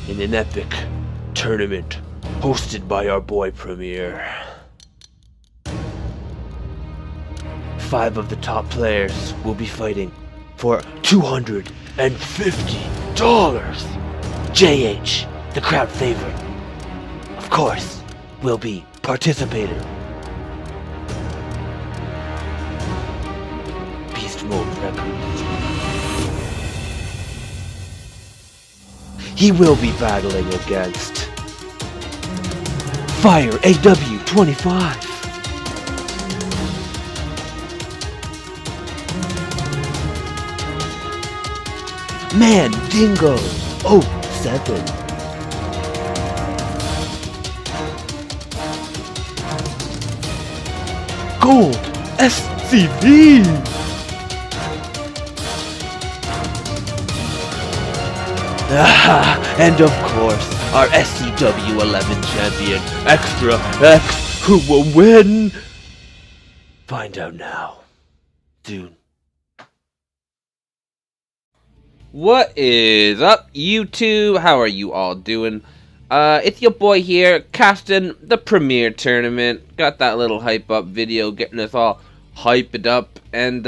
in an epic tournament hosted by our boy Premier. 5 of the top players will be fighting for $250. JH, the crowd favorite, of course, will be participating. Beast Mode Records. He will be battling against Fire AW25. Man Dingo 07. Gold SCV. And of course, our SCW 11 champion, Extra X, who will win. Find out now. Soon. What is up, YouTube? How are you all doing? It's your boy here, casting the Premier Tournament. Got that little hype up video, getting us all hyped up. And,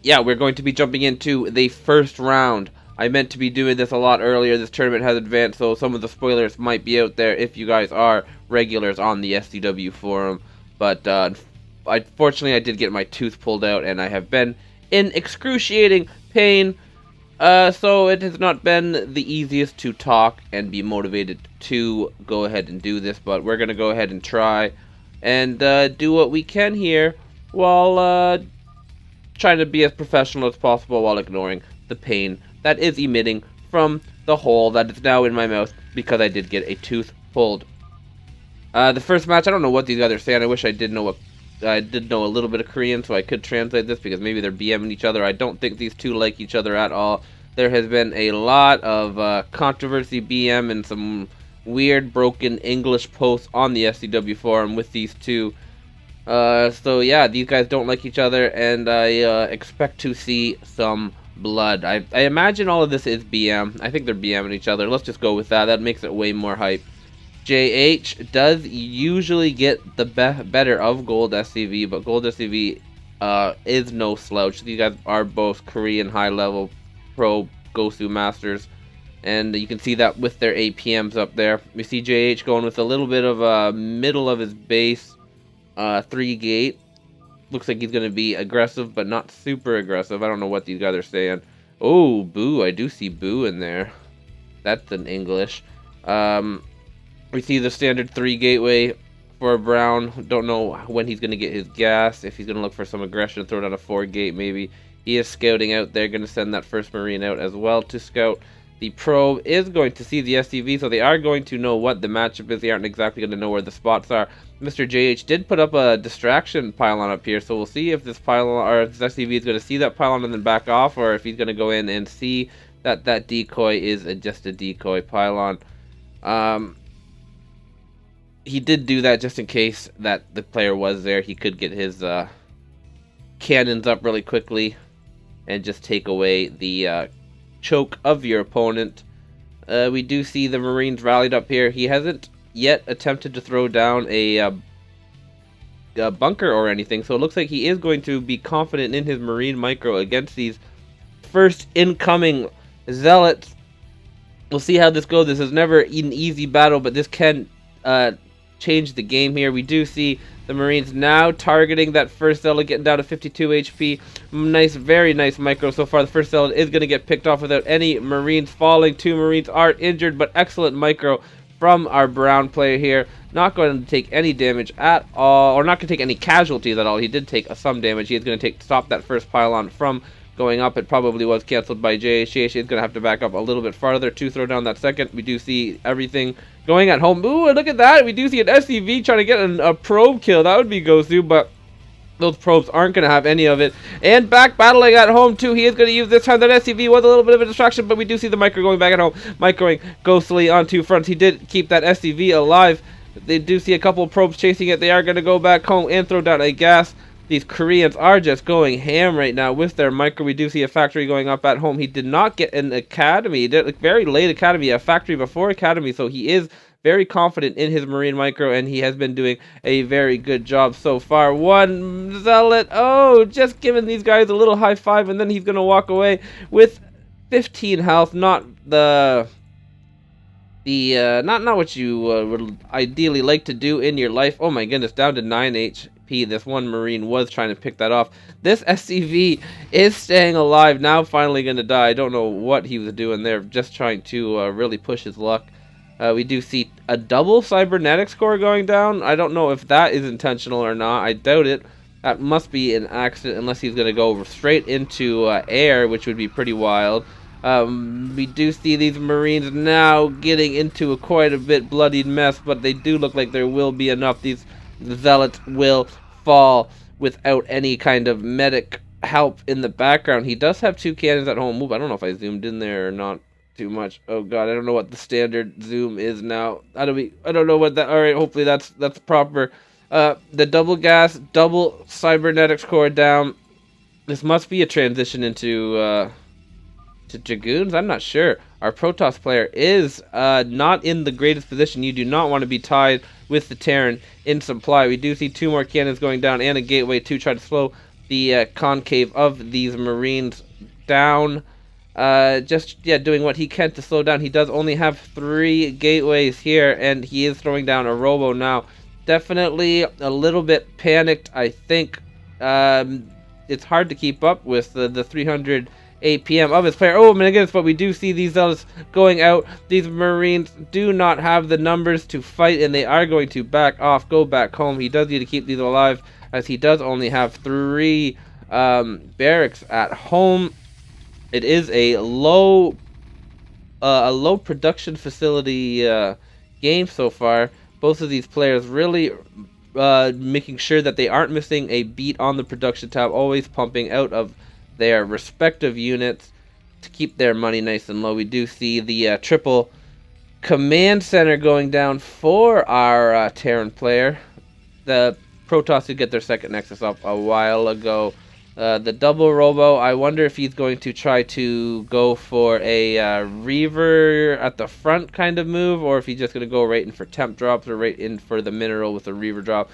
yeah, we're going to be jumping into the first round. I meant to be doing this a lot earlier. This tournament has advanced, so some of the spoilers might be out there if you guys are regulars on the SCW forum. But, unfortunately, I did get my tooth pulled out, and I have been in excruciating pain. So it has not been the easiest to talk and be motivated to go ahead and do this, but we're going to go ahead and try and do what we can here while trying to be as professional as possible while ignoring the pain that is emitting from the hole that is now in my mouth because I did get a tooth pulled. The first match, I don't know what these guys are saying. I wish I did know a little bit of Korean so I could translate this because maybe they're BMing each other. I don't think these two like each other at all. There has been a lot of controversy BM and some weird broken English posts on the SCW forum with these two. So yeah, these guys don't like each other and I expect to see some blood. I imagine all of this is BM. I think they're BMing each other. Let's just go with that. That makes it way more hype. JH does usually get the better of Gold SCV, but Gold SCV is no slouch. These guys are both Korean high-level pro Gosu masters, and you can see that with their APMs up there. We see JH going with a little bit of a middle of his base 3-gate. Looks like he's going to be aggressive, but not super aggressive. I don't know what these guys are saying. Oh, boo. I do see boo in there. That's in English. We see the standard 3 gateway for Brown. Don't know when he's going to get his gas. If he's going to look for some aggression, throw down a 4-gate maybe. He is scouting out there. Going to send that first Marine out as well to scout. The probe is going to see the SCV, so they are going to know what the matchup is. They aren't exactly going to know where the spots are. Mr. JH did put up a distraction pylon up here, so we'll see if this pylon or if this SCV is going to see that pylon and then back off, or if he's going to go in and see that that decoy is just a decoy pylon. He did do that just in case that the player was there. He could get his cannons up really quickly and just take away the choke of your opponent. We do see the Marines rallied up here. He hasn't yet attempted to throw down a bunker or anything, so it looks like he is going to be confident in his Marine micro against these first incoming zealots. We'll see how this goes. This is never an easy battle, but this can change the game here. We do see the Marines now targeting that first zealot, getting down to 52 HP. Nice, very nice micro so far. The first zealot is going to get picked off without any Marines falling. 2 Marines are injured, but excellent micro from our Brown player here. Not going to take any damage at all, or not going to take any casualties at all. He did take some damage. He is going to stop that first pylon from going up. It probably was canceled by JH. JH is going to have to back up a little bit farther to throw down that second. We do see everything going at home. Ooh, look at that. We do see an SCV trying to get a probe kill. That would be Gosu, but those probes aren't going to have any of it. And back battling at home, too. He is going to use this time. That SCV was a little bit of a distraction, but we do see the micro going back at home. Microing ghostly on 2 fronts. He did keep that SCV alive. They do see a couple of probes chasing it. They are going to go back home and throw down a gas. These Koreans are just going ham right now with their micro. We do see a factory going up at home. He did not get an academy. He did a very late academy, a factory before academy, so he is very confident in his marine micro, and he has been doing a very good job so far. One zealot, oh, just giving these guys a little high five, and then he's going to walk away with 15 health. Not not what you would ideally like to do in your life. Oh my goodness, down to 9 HP. This one Marine was trying to pick that off. This SCV is staying alive, now finally going to die. I don't know what he was doing there, just trying to really push his luck. We do see a double cybernetic score going down. I don't know if that is intentional or not. I doubt it. That must be an accident, unless he's going to go straight into air, which would be pretty wild. We do see these Marines now getting into quite a bit bloodied mess, but they do look like there will be enough. These zealots will fall without any kind of medic help in the background. He does have 2 cannons at home. Ooh, I don't know if I zoomed in there or not too much. Oh god, I don't know what the standard zoom is now. I don't know what that. All right, hopefully that's proper. The double gas, double cybernetics core down. This must be a transition into to Dragoons. I'm not sure. Our Protoss player is not in the greatest position. You do not want to be tied with the Terran in supply. We do see 2 more cannons going down and a gateway to try to slow the concave of these Marines down. Just doing what he can to slow down. He does only have 3 gateways here, and he is throwing down a robo now. Definitely a little bit panicked, I think. It's hard to keep up with the 300 APM of his player. Oh my goodness, but we do see these zealots going out. These Marines do not have the numbers to fight, and they are going to back off, go back home. He does need to keep these alive, as he does only have 3 barracks at home. It is a low production facility game so far. Both of these players really making sure that they aren't missing a beat on the production tab, always pumping out of their respective units to keep their money nice and low. We do see the triple command center going down for our Terran player. The Protoss did get their second Nexus up a while ago. The double robo, I wonder if he's going to try to go for a Reaver at the front kind of move, or if he's just going to go right in for temp drops or right in for the mineral with a Reaver drop.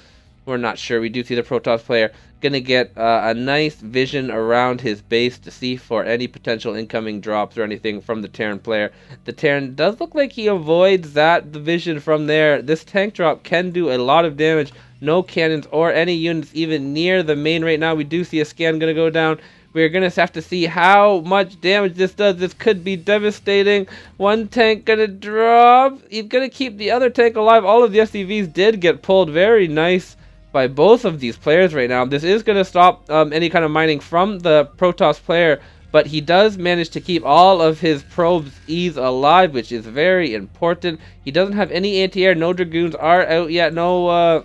We're not sure. We do see the Protoss player going to get a nice vision around his base to see for any potential incoming drops or anything from the Terran player. The Terran does look like he avoids the vision from there. This tank drop can do a lot of damage. No cannons or any units even near the main right now. We do see a scan going to go down. We're going to have to see how much damage this does. This could be devastating. One tank going to drop. He's going to keep the other tank alive. All of the SCVs did get pulled. Very nice by both of these players right now. This is going to stop any kind of mining from the Protoss player, but he does manage to keep all of his probes E's alive, which is very important. He doesn't have any anti-air. No Dragoons are out yet. No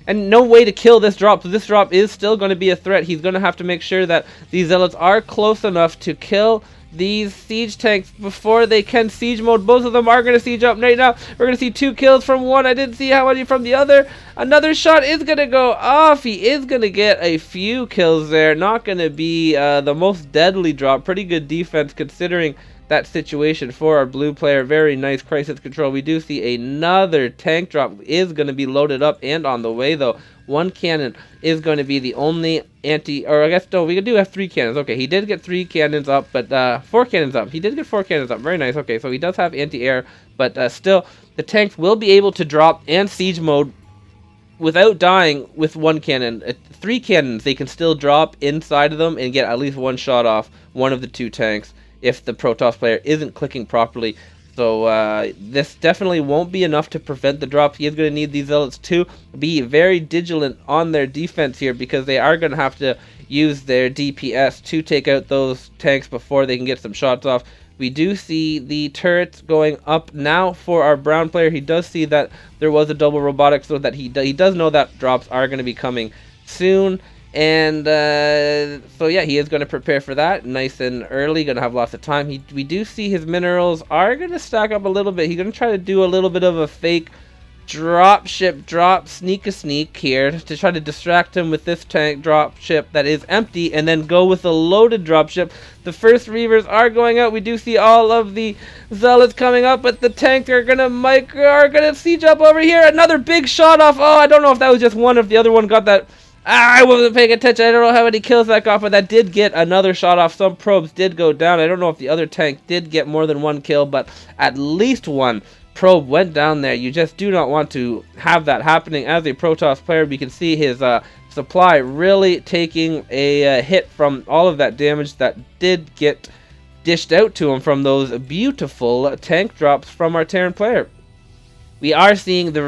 and no way to kill this drop. So this drop is still going to be a threat. He's going to have to make sure that these zealots are close enough to kill these siege tanks before they can siege mode. Both of them are going to siege up right now. We're going to see 2 kills from one. I didn't see how many from the other. Another shot is going to go off. He is going to get a few kills there. Not going to be the most deadly drop. Pretty good defense considering that situation for our blue player. Very nice crisis control. We do see another tank drop is going to be loaded up and on the way though. 1 cannon is going to be the only or I guess no, we do have 3 cannons. Okay, he did get 3 cannons up, but 4 cannons up. He did get 4 cannons up. Very nice. Okay, so he does have anti-air, but still the tanks will be able to drop and siege mode without dying with 1 cannon. 3 cannons, they can still drop inside of them and get at least 1 shot off one of the 2 tanks if the Protoss player isn't clicking properly. So this definitely won't be enough to prevent the drop. He is going to need these zealots to be very vigilant on their defense here, because they are going to have to use their DPS to take out those tanks before they can get some shots off. We do see the turrets going up now for our brown player. He does see that there was a double robotic, so that he does know that drops are going to be coming soon. And so yeah, he is going to prepare for that nice and early, going to have lots of time. We do see his minerals are going to stack up a little bit. He's going to try to do a little bit of a fake dropship drop, sneak a sneak here to try to distract him with this tank dropship that is empty, and then go with a loaded dropship. The first Reavers are going out. We do see all of the Zealots coming up, but the tank are gonna siege up over here. Another big shot off. Oh, I don't know if that was just one, if the other one got that. I wasn't paying attention. I don't know how many kills that got, but that did get another shot off. Some probes did go down. I don't know if the other tank did get more than one kill, but at least one probe went down there. You just do not want to have that happening as a Protoss player. We can see his supply really taking a hit from all of that damage that did get dished out to him from those beautiful tank drops from our Terran player. We are seeing the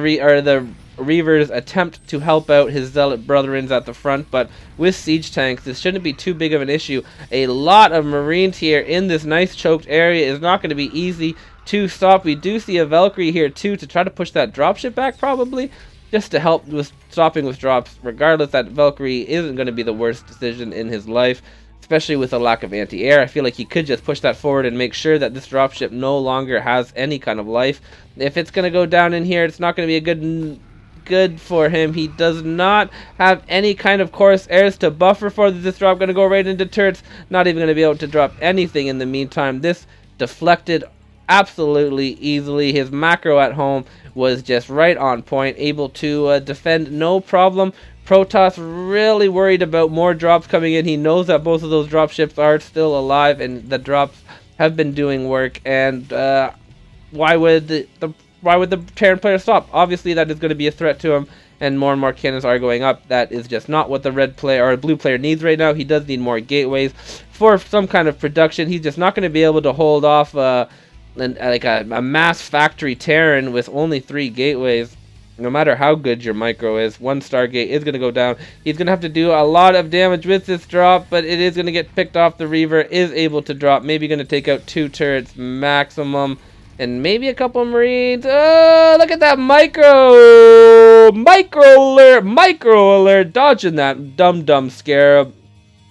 Reavers attempt to help out his Zealot brethrens at the front, but with siege tanks, this shouldn't be too big of an issue. A lot of Marines here in this nice choked area is not going to be easy to stop. We do see a Valkyrie here too to try to push that dropship back, probably just to help with stopping with drops. Regardless, that Valkyrie isn't going to be the worst decision in his life, especially with a lack of anti-air. I feel like he could just push that forward and make sure that this dropship no longer has any kind of life. If it's going to go down in here, it's not going to be a good for him. He does not have any kind of course airs to buffer for this drop. Going to go right into turrets. Not even going to be able to drop anything in the meantime. This deflected absolutely easily. His macro at home was just right on point, able to defend no problem. Protoss really worried about more drops coming in. He knows that both of those drop ships are still alive and the drops have been doing work, and why would the Terran player stop? Obviously that is going to be a threat to him, and more cannons are going up. That is just not what the red player or blue player needs right now. He does need more gateways for some kind of production. He's just not going to be able to hold off like a mass factory Terran with only 3 gateways. No matter how good your micro is, 1 Stargate is going to go down. He's going to have to do a lot of damage with this drop, but it is going to get picked off. The Reaver is able to drop, maybe going to take out 2 turrets maximum, and maybe a couple Marines. Oh, look at that micro alert, dodging that dumb scarab,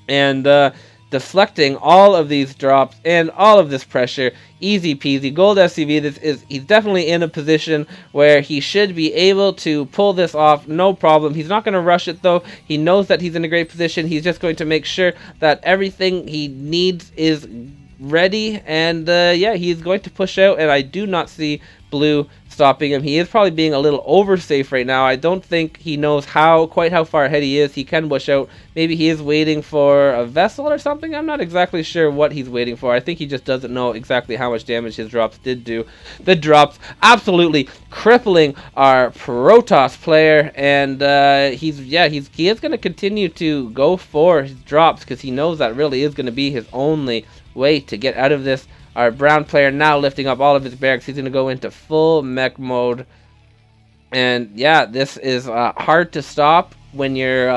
and deflecting all of these drops and all of this pressure. Easy peasy. GOLDSCV, he's definitely in a position where he should be able to pull this off, no problem. He's not going to rush it though. He knows that he's in a great position. He's just going to make sure that everything he needs is ready, and yeah, he's going to push out, and I do not see blue stopping him. He is probably being a little over safe right now. I don't think he knows quite how far ahead he is. He can push out. Maybe he is waiting for a vessel or something. I'm not exactly sure what he's waiting for. I think he just doesn't know exactly how much damage his drops did do. The drops absolutely crippling our Protoss player, and he is going to continue to go for his drops because he knows that really is going to be his only way to get out of this. Our brown player now lifting up all of his barracks. He's going to go into full mech mode. And yeah, this is hard to stop when you're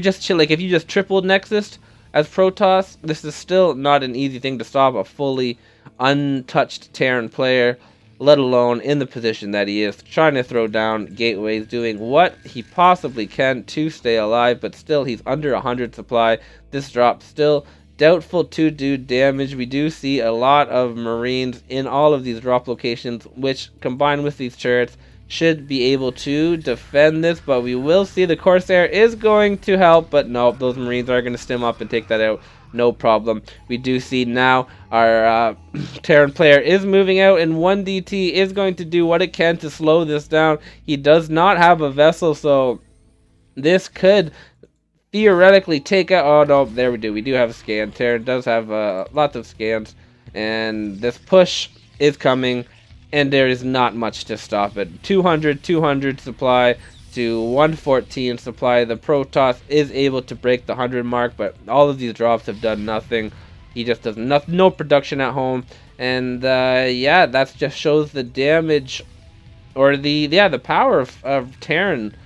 just chill. Like if you just tripled Nexus as Protoss, this is still not an easy thing to stop a fully untouched Terran player, let alone in the position that he is, trying to throw down gateways, doing what he possibly can to stay alive, but still he's under 100 supply. This drop still doubtful to do damage. We do see a lot of Marines in all of these drop locations, which combined with these turrets should be able to defend this, but we will see the Corsair is going to help, but no, those Marines are going to stim up and take that out, no problem. We do see now our Terran player is moving out, and 1DT is going to do what it can to slow this down. He does not have a vessel, so this could theoretically take out. Oh no, there we do. We do have a scan. Terran does have lots of scans, and this push is coming, and there is not much to stop it. 200 supply to 114 supply. The Protoss is able to break the 100 mark, but all of these drops have done nothing. He just does no production at home, and yeah, that just shows the damage or the power of Terran.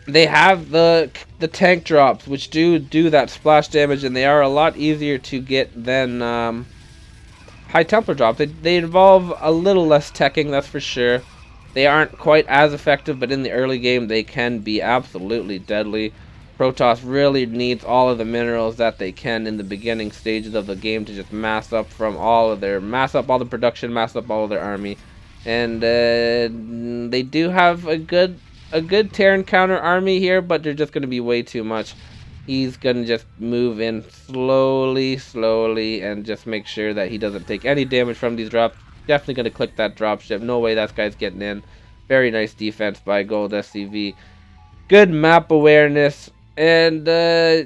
They have the tank drops, which do that splash damage, and they are a lot easier to get than high Templar drops. They involve a little less teching, that's for sure. They aren't quite as effective, but in the early game they can be absolutely deadly. Protoss really needs all of the minerals that they can in the beginning stages of the game to just mass up all the production, mass up all of their army. And they do have a good Terran counter army here, but they're just going to be way too much. He's going to just move in slowly, and just make sure that he doesn't take any damage from these drops. Definitely going to click that dropship. No way that guy's getting in. Very nice defense by GOLDSCV. Good map awareness, and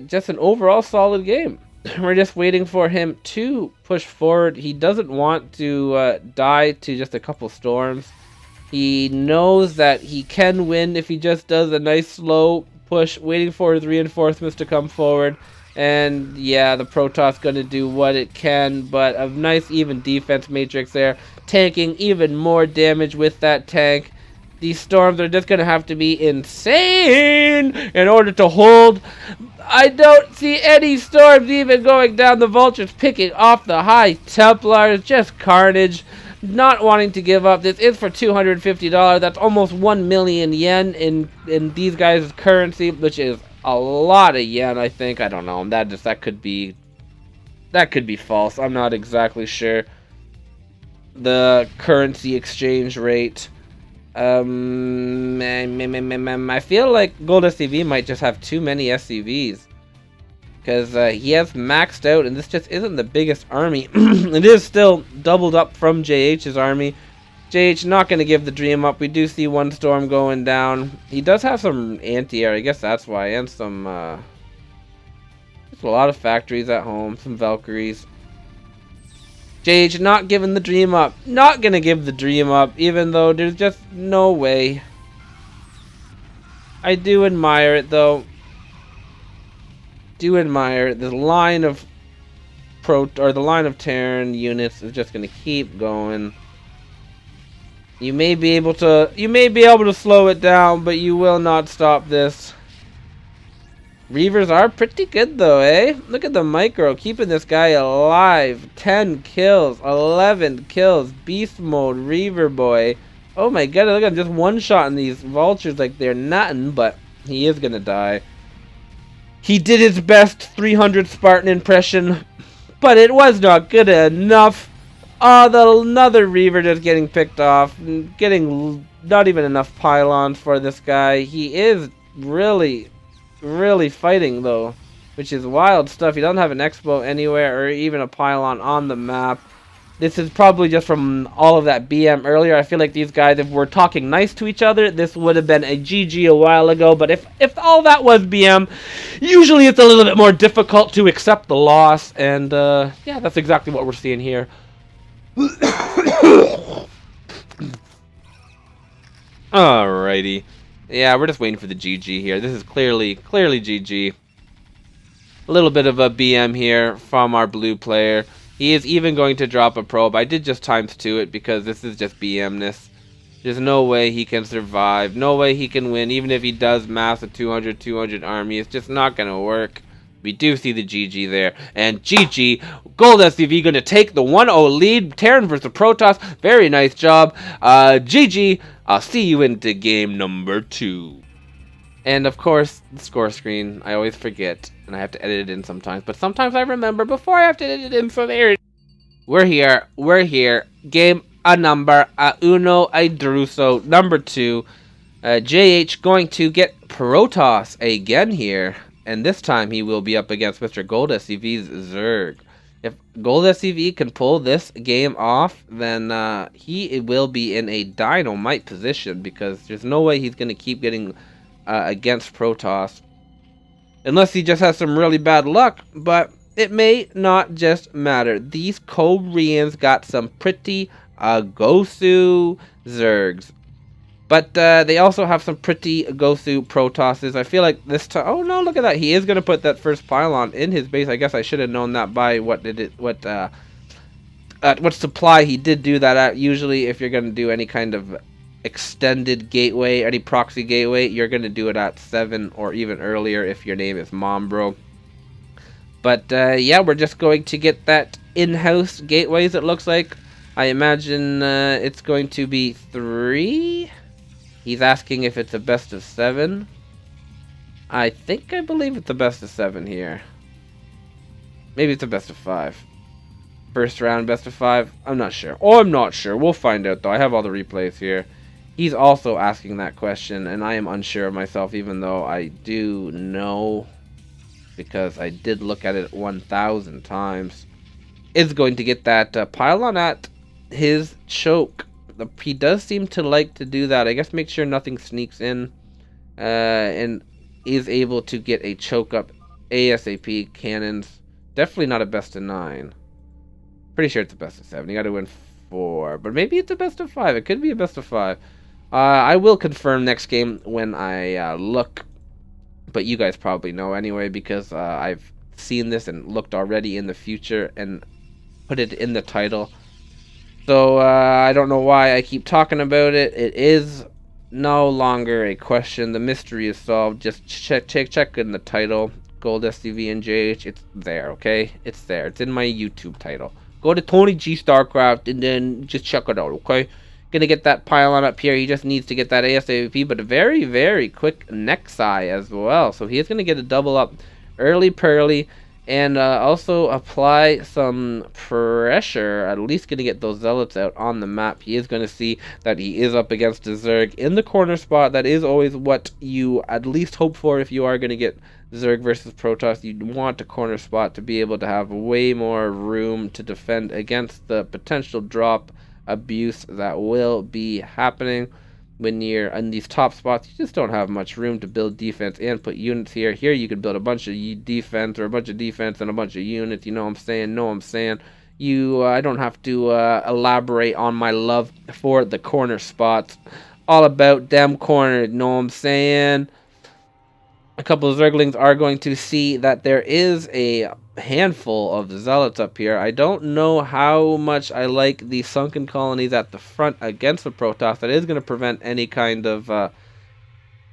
just an overall solid game. We're just waiting for him to push forward. He doesn't want to die to just a couple storms. He knows that he can win if he just does a nice slow push, waiting for his reinforcements to come forward. And yeah, the Protoss gonna do what it can, but a nice even defense matrix there, tanking even more damage with that tank. These storms are just gonna have to be insane in order to hold. I don't see any storms even going down. The Vultures picking off the High Templars. Just carnage. Not wanting to give up. This is for $250. That's almost 1 million yen in these guys' currency, which is a lot of yen, I think. I don't know. That could be false. I'm not exactly sure. The currency exchange rate. I feel like GOLDSCV might just have too many SCVs, because he has maxed out, and this just isn't the biggest army. It is still doubled up from JH's army. JH not going to give the dream up. We do see one storm going down. He does have some anti-air, I guess that's why, and some just a lot of factories at home, some Valkyries. JH not giving the dream up. Not going to give the dream up, even though there's just no way. I do admire it, though. Do admire it. The line of the line of Terran units is just going to keep going. You may be able to slow it down, but you will not stop this. Reavers are pretty good though, eh? Look at the micro, keeping this guy alive. 10 kills, 11 kills, beast mode, Reaver boy. Oh my god, look at just one shot in these vultures like they're nothing, but he is gonna die. He did his best 300 Spartan impression, but it was not good enough. Another Reaver just getting picked off, getting not even enough pylons for this guy. He is really fighting though, which is wild stuff. He doesn't have an expo anywhere or even a pylon on the map. This is probably just from all of that BM earlier. I feel like these guys, if we're talking nice to each other, this would have been a GG a while ago. But if all that was BM, usually it's a little bit more difficult to accept the loss. And yeah, that's exactly what we're seeing here. Alrighty. Yeah, we're just waiting for the GG here. This is clearly GG. A little bit of a BM here from our blue player. He is even going to drop a probe. I did just ×2 it because this is just BM-ness. There's no way he can survive. No way he can win. Even if he does mass a 200 army, it's just not going to work. We do see the GG there. And GG, GOLDSCV going to take the 1-0 lead. Terran versus Protoss. Very nice job. GG. I'll see you into game number 2. And of course, the score screen, I always forget. And I have to edit it in sometimes. But sometimes I remember before I have to edit it in from here. We're here. Game a number uno a druso. Number 2. JH going to get Protoss again here. And this time he will be up against Mr. GOLDSCV's Zerg. If GOLDSCV can pull this game off, then he will be in a dynamite position, because there's no way he's going to keep getting against Protoss. Unless he just has some really bad luck, but it may not just matter. These Koreans got some pretty Gosu Zergs. But they also have some pretty Gosu Protosses. I feel like this time... Oh no, look at that. He is going to put that first pylon in his base. I guess I should have known that by what supply he did do that at. Usually if you're going to do any kind of extended gateway, any proxy gateway, you're going to do it at 7 or even earlier if your name is Mombro. But yeah, we're just going to get that in-house gateways, it looks like. I imagine it's going to be 3... He's asking if it's a best of 7. I believe it's a best of 7 here. Maybe it's a best of 5. first round best of 5? I'm not sure. Oh, I'm not sure. We'll find out, though. I have all the replays here. He's also asking that question, and I am unsure of myself, even though I do know, because I did look at it 1,000 times. Is going to get that pylon at his choke. He does seem to like to do that. I guess make sure nothing sneaks in, and is able to get a choke up ASAP. Cannons. Definitely not a best of 9. Pretty sure it's a best of 7. You got to win 4, but maybe it's a best of 5. It could be a best of 5. I will confirm next game when I look, but you guys probably know anyway, because I've seen this and looked already in the future and put it in the title. So I don't know why I keep talking about it. It is no longer a question. The mystery is solved. Just check in the title. GOLDSCV and JH. It's there, okay? It's there. It's in my YouTube title. Go to Tony G StarCraft and then just check it out, okay? Gonna get that pylon up here. He just needs to get that ASAP, but a very, very quick Nexi as well. So he is gonna get a double up early pearly, and also apply some pressure. At least gonna get those zealots out on the map. He is gonna see that he is up against a Zerg in the corner spot. That is always what you at least hope for if you are gonna get Zerg versus Protoss. You want a corner spot to be able to have way more room to defend against the potential drop abuse that will be happening when you're in these top spots. You just don't have much room to build defense and put units here. Here you can build a bunch of defense, or a bunch of defense and a bunch of units. You know what I'm saying? Know what I'm saying? I don't have to elaborate on my love for the corner spots. All about them corners. Know what I'm saying? A couple of Zerglings are going to see that there is a handful of zealots up here. I don't know how much I like the sunken colonies at the front against the Protoss. That is going to prevent any kind of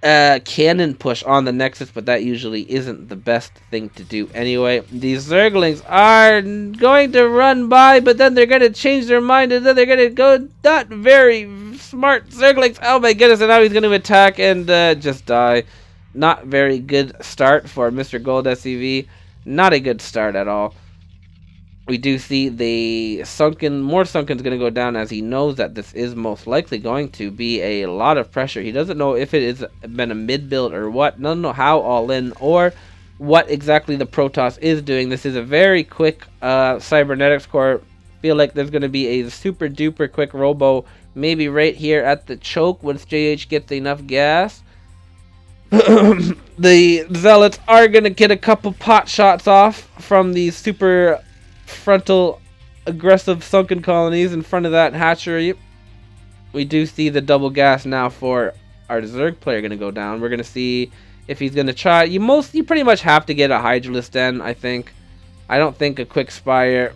cannon push on the Nexus, but that usually isn't the best thing to do anyway. These Zerglings are going to run by, but then they're going to change their mind, and then they're going to go. Not very smart Zerglings. Oh my goodness, and now he's going to attack and just die. Not very good start for Mr. GOLDSCV. Not a good start at all. We do see the more sunken is going to go down, as he knows that this is most likely going to be a lot of pressure. He doesn't know if it has been a mid build or what. Doesn't know how all in or what exactly the Protoss is doing. This is a very quick cybernetics core. Feel like there's going to be a super duper quick robo, maybe right here at the choke once JH gets enough gas. The zealots are going to get a couple pot shots off from these super frontal aggressive sunken colonies in front of that hatchery. We do see the double gas now for our Zerg player going to go down. We're going to see if he's going to try. You pretty much have to get a Hydralisk Den, I think. I don't think a quick Spire,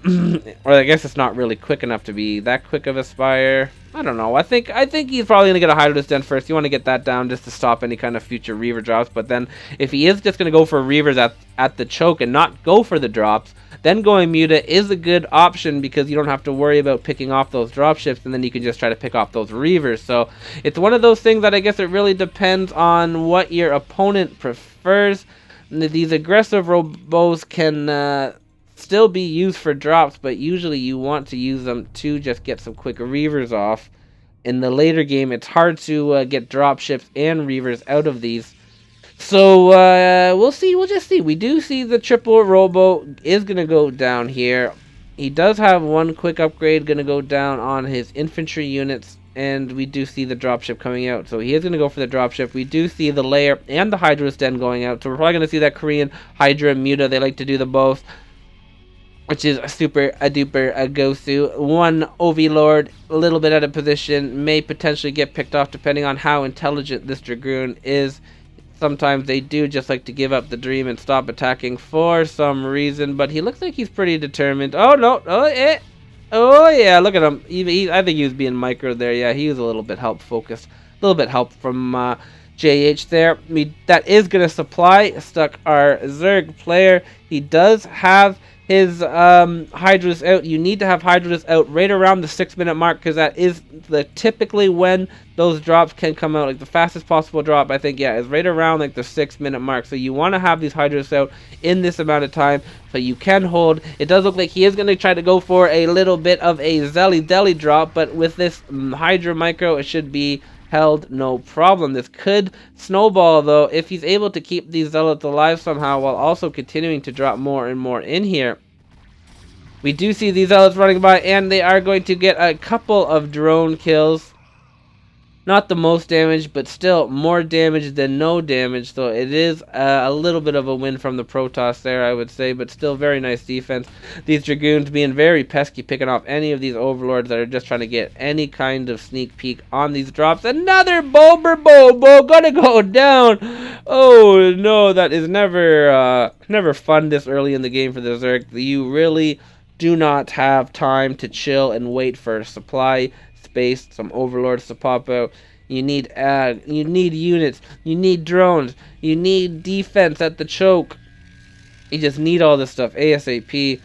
or I guess it's not really quick enough to be that quick of a Spire. I don't know. I think he's probably going to get a Hydralisk Den first. You want to get that down just to stop any kind of future Reaver drops. But then if he is just going to go for Reavers at the choke and not go for the drops, then going Muta is a good option, because you don't have to worry about picking off those dropships, and then you can just try to pick off those Reavers. So it's one of those things that I guess it really depends on what your opponent prefers. These aggressive robos can still be used for drops, but usually you want to use them to just get some quick Reavers off. In the later game, it's hard to get dropships and Reavers out of these. So we'll see. We'll just see. We do see the triple robo is going to go down here. He does have one quick upgrade going to go down on his infantry units, and we do see the dropship coming out. So he is going to go for the dropship. We do see the layer and the Hydralisk Den going out. So we're probably going to see that Korean Hydra Muta. They like to do the both, which is a super duper Gosu. One Overlord, a little bit out of position, may potentially get picked off depending on how intelligent this Dragoon is. Sometimes they do just like to give up the dream and stop attacking for some reason, but he looks like he's pretty determined. Oh no, oh yeah, look at him. I think he was being micro there. Yeah, he was a little bit help focused, a little bit help from JH there. That is going to supply stuck our Zerg player. He does have his Hydras out. You need to have Hydras out right around the 6-minute mark, because that is typically when those drops can come out. Like the fastest possible drop, I think, yeah, is right around like the 6-minute mark. So you want to have these Hydras out in this amount of time so you can hold. It does look like he is going to try to go for a little bit of a Zelly Deli drop, but with this Hydra Micro, it should be held no problem. This could snowball though if he's able to keep these Zealots alive somehow while also continuing to drop more and more in here. We do see these Zealots running by, and they are going to get a couple of drone kills. Not the most damage, but still more damage than no damage. So it is a little bit of a win from the Protoss there, I would say, but still very nice defense. These Dragoons being very pesky, picking off any of these Overlords that are just trying to get any kind of sneak peek on these drops. Another Bobo gonna go down. Oh no, that is never fun this early in the game for the Zerg. You really do not have time to chill and wait for supply space, some Overlords to pop out. You need units, you need drones, you need defense at the choke. You just need all this stuff ASAP,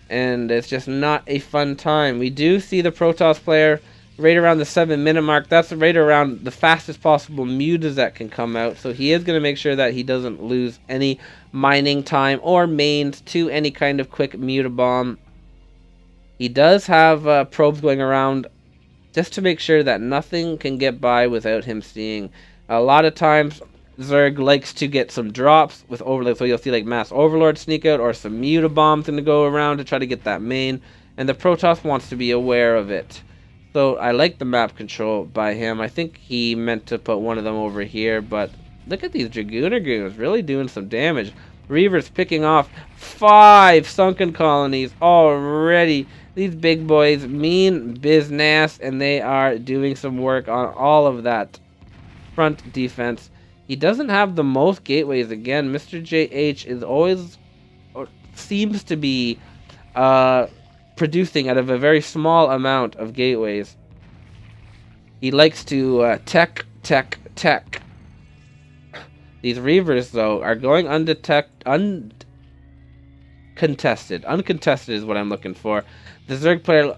and it's just not a fun time. We do see the Protoss player right around the 7-minute mark. That's right around the fastest possible mutas that can come out, so he is going to make sure that he doesn't lose any mining time or mains to any kind of quick muta bomb. He does have probes going around just to make sure that nothing can get by without him seeing. A lot of times, Zerg likes to get some drops with Overlord, so you'll see like mass Overlord sneak out or some muta bombs going to go around to try to get that main, and the Protoss wants to be aware of it. So I like the map control by him. I think he meant to put one of them over here, but look at these Dragooner goons really doing some damage. Reavers picking off 5 sunken colonies already. These big boys mean business, and they are doing some work on all of that front defense. He doesn't have the most gateways. Again, Mr. JH is always, or seems to be, producing out of a very small amount of gateways. He likes to tech. These Reavers, though, are going uncontested. Uncontested is what I'm looking for. The Zerg player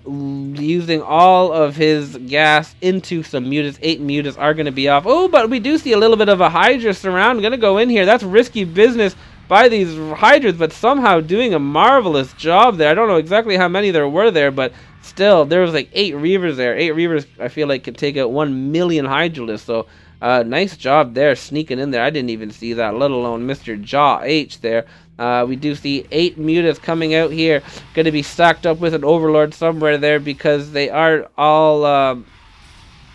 using all of his gas into some mutas. 8 mutas are going to be off. Oh, but we do see a little bit of a Hydra surround. Going to go in here. That's risky business by these Hydras, but somehow doing a marvelous job there. I don't know exactly how many there were there, but still, there was like 8 Reavers there. 8 Reavers, I feel like, can take out 1 million Hydralists. So, nice job there, sneaking in there. I didn't even see that, let alone Mr. Jaw H there. We do see 8 mutas coming out here. Going to be stacked up with an Overlord somewhere there because they are all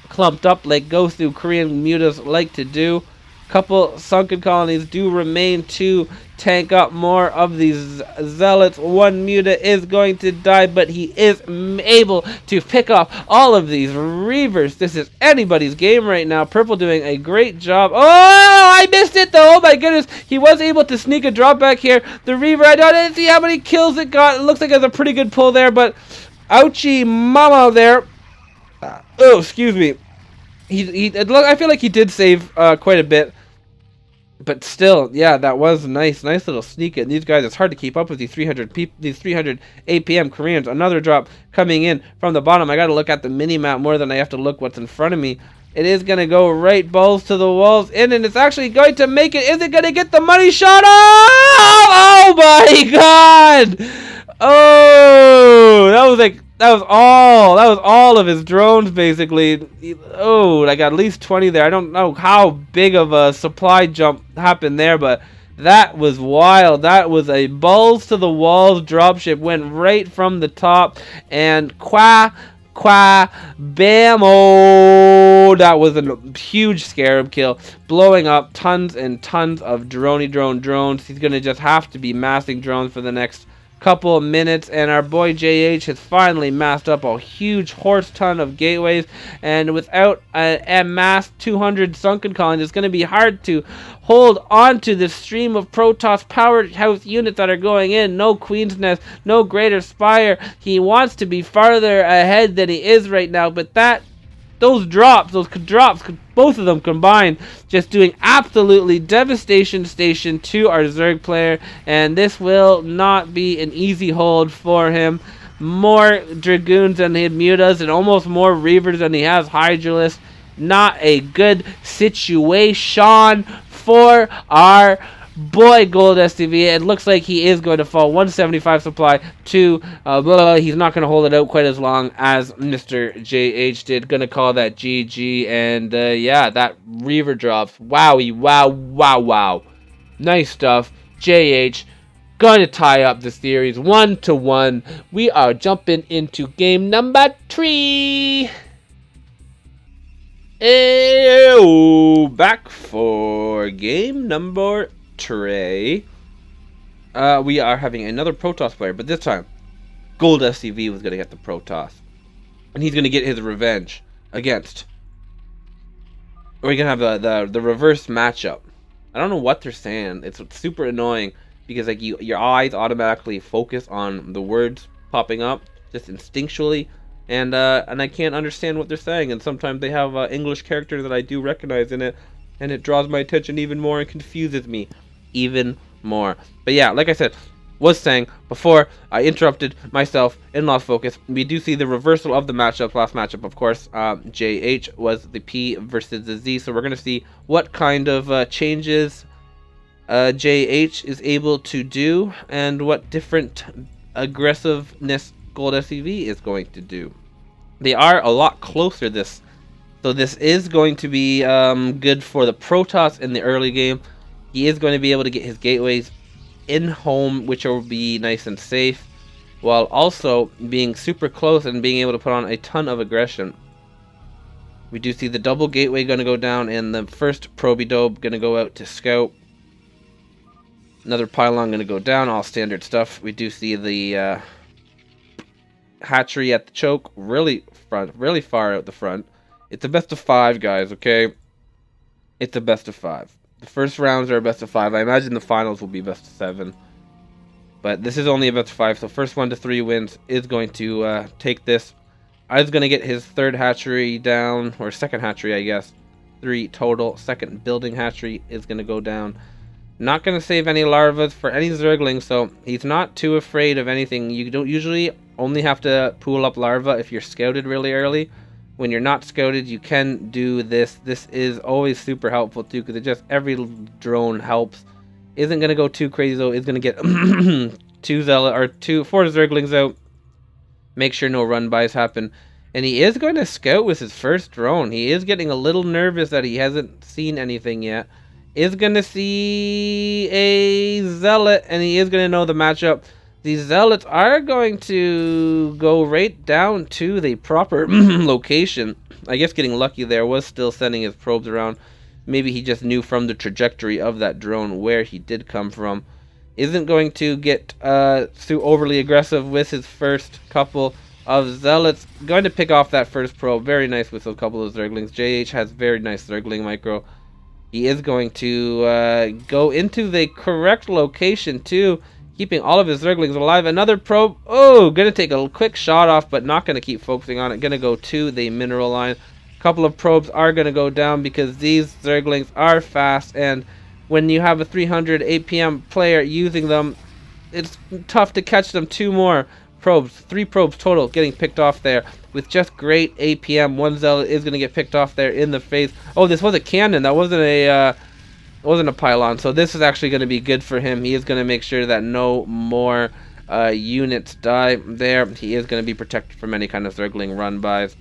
clumped up like go-through Korean mutas like to do. Couple sunken colonies do remain to tank up more of these Zealots. 1 muta is going to die, but he is able to pick off all of these Reavers. This is anybody's game right now. Purple doing a great job. Oh, I missed it though. Oh my goodness. He was able to sneak a drop back here. The Reaver, I didn't see how many kills it got. It looks like it was a pretty good pull there, but ouchie mama there. Oh, excuse me. I feel like he did save quite a bit. But still, yeah, that was nice little sneak in. These guys, it's hard to keep up with these 300 APM Koreans. Another drop coming in from the bottom. I got to look at the mini map more than I have to look what's in front of me. It is going to go right balls to the walls in, and it's actually going to make it. Is it going to get the money shot off? Oh my god! Oh, that was all of his drones, basically. Oh, I got at least 20 there. I don't know how big of a supply jump happened there, but that was wild. That was a balls to the walls dropship. Went right from the top, and bam, oh, that was a huge scarab kill, blowing up tons and tons of drones. He's going to just have to be massing drones for the next couple of minutes, and our boy JH has finally massed up a huge horse ton of gateways, and without a mass 200 sunken colonies, it's going to be hard to hold on to this stream of Protoss powerhouse units that are going in. No Queen's Nest, no Greater Spire. He wants to be farther ahead than he is right now, but that those drops, both of them combined, just doing absolutely devastation station to our Zerg player, and this will not be an easy hold for him. More Dragoons than he had Mutas, and almost more Reavers than he has Hydralisk. Not a good situation for our boy GOLDSCV. It looks like he is going to fall 175 supply to he's not going to hold it out quite as long as Mr. JH did. Gonna call that GG. And yeah, that Reaver drops, wowie, wow, nice stuff. JH going to tie up the series 1-1. We are jumping into game number 3. Ew, back for game number 3. We are having another Protoss player, but this time GOLDSCV was going to get the Protoss, and he's going to get his revenge against. We're going to have the reverse matchup. I don't know what they're saying. It's super annoying because like your eyes automatically focus on the words popping up just instinctually. And I can't understand what they're saying, and sometimes they have English characters that I do recognize in it, and it draws my attention even more and confuses me even more. But yeah, like I said, was saying before I interrupted myself and lost focus, we do see the reversal of the matchup. Last matchup, of course, JH was the P versus the Z, so we're going to see what kind of changes JH is able to do, and what different aggressiveness GOLDSCV is going to do. They are a lot closer so this is going to be good for the Protoss in the early game. He is going to be able to get his gateways in home, which will be nice and safe, while also being super close and being able to put on a ton of aggression. We do see the double gateway going to go down, and the first Proby-Dobe going to go out to scout. Another pylon going to go down, all standard stuff. We do see the hatchery at the choke, really far out the front. It's a best of 5, guys, okay? It's a best of 5. The first rounds are a best of 5. I imagine the finals will be best of 7. But this is only a best of 5, so first 1 to 3 wins is going to take this. I was going to get his third hatchery down, or second hatchery, I guess. 3 total. Second building hatchery is going to go down. Not going to save any larvas for any Zerglings, so he's not too afraid of anything. You don't usually only have to pool up larva if you're scouted really early. When you're not scouted, you can do this. This is always super helpful too, because it just every drone helps. Isn't going to go too crazy though. It's going to get 4 Zerglings out. Make sure no run-bys happen. And he is going to scout with his first drone. He is getting a little nervous that he hasn't seen anything yet. Is going to see a Zealot, and he is going to know the matchup. These Zealots are going to go right down to the proper location. I guess getting lucky there, was still sending his probes around. Maybe he just knew from the trajectory of that drone where he did come from. Isn't going to get too overly aggressive with his first couple of Zealots. Going to pick off that first probe. Very nice with a couple of Zerglings. JH has very nice Zergling micro. He is going to go into the correct location too, keeping all of his Zerglings alive. Another probe. Oh, going to take a quick shot off, but not going to keep focusing on it. Going to go to the mineral line. A couple of probes are going to go down because these Zerglings are fast, and when you have a 300 APM player using them, it's tough to catch them. 2 more probes, 3 probes total getting picked off there with just great APM. 1 Zealot is going to get picked off there in the face. Oh, this was a cannon. That wasn't a pylon. So this is actually going to be good for him. He is going to make sure that no more units die there. He is going to be protected from any kind of Zergling run-bys.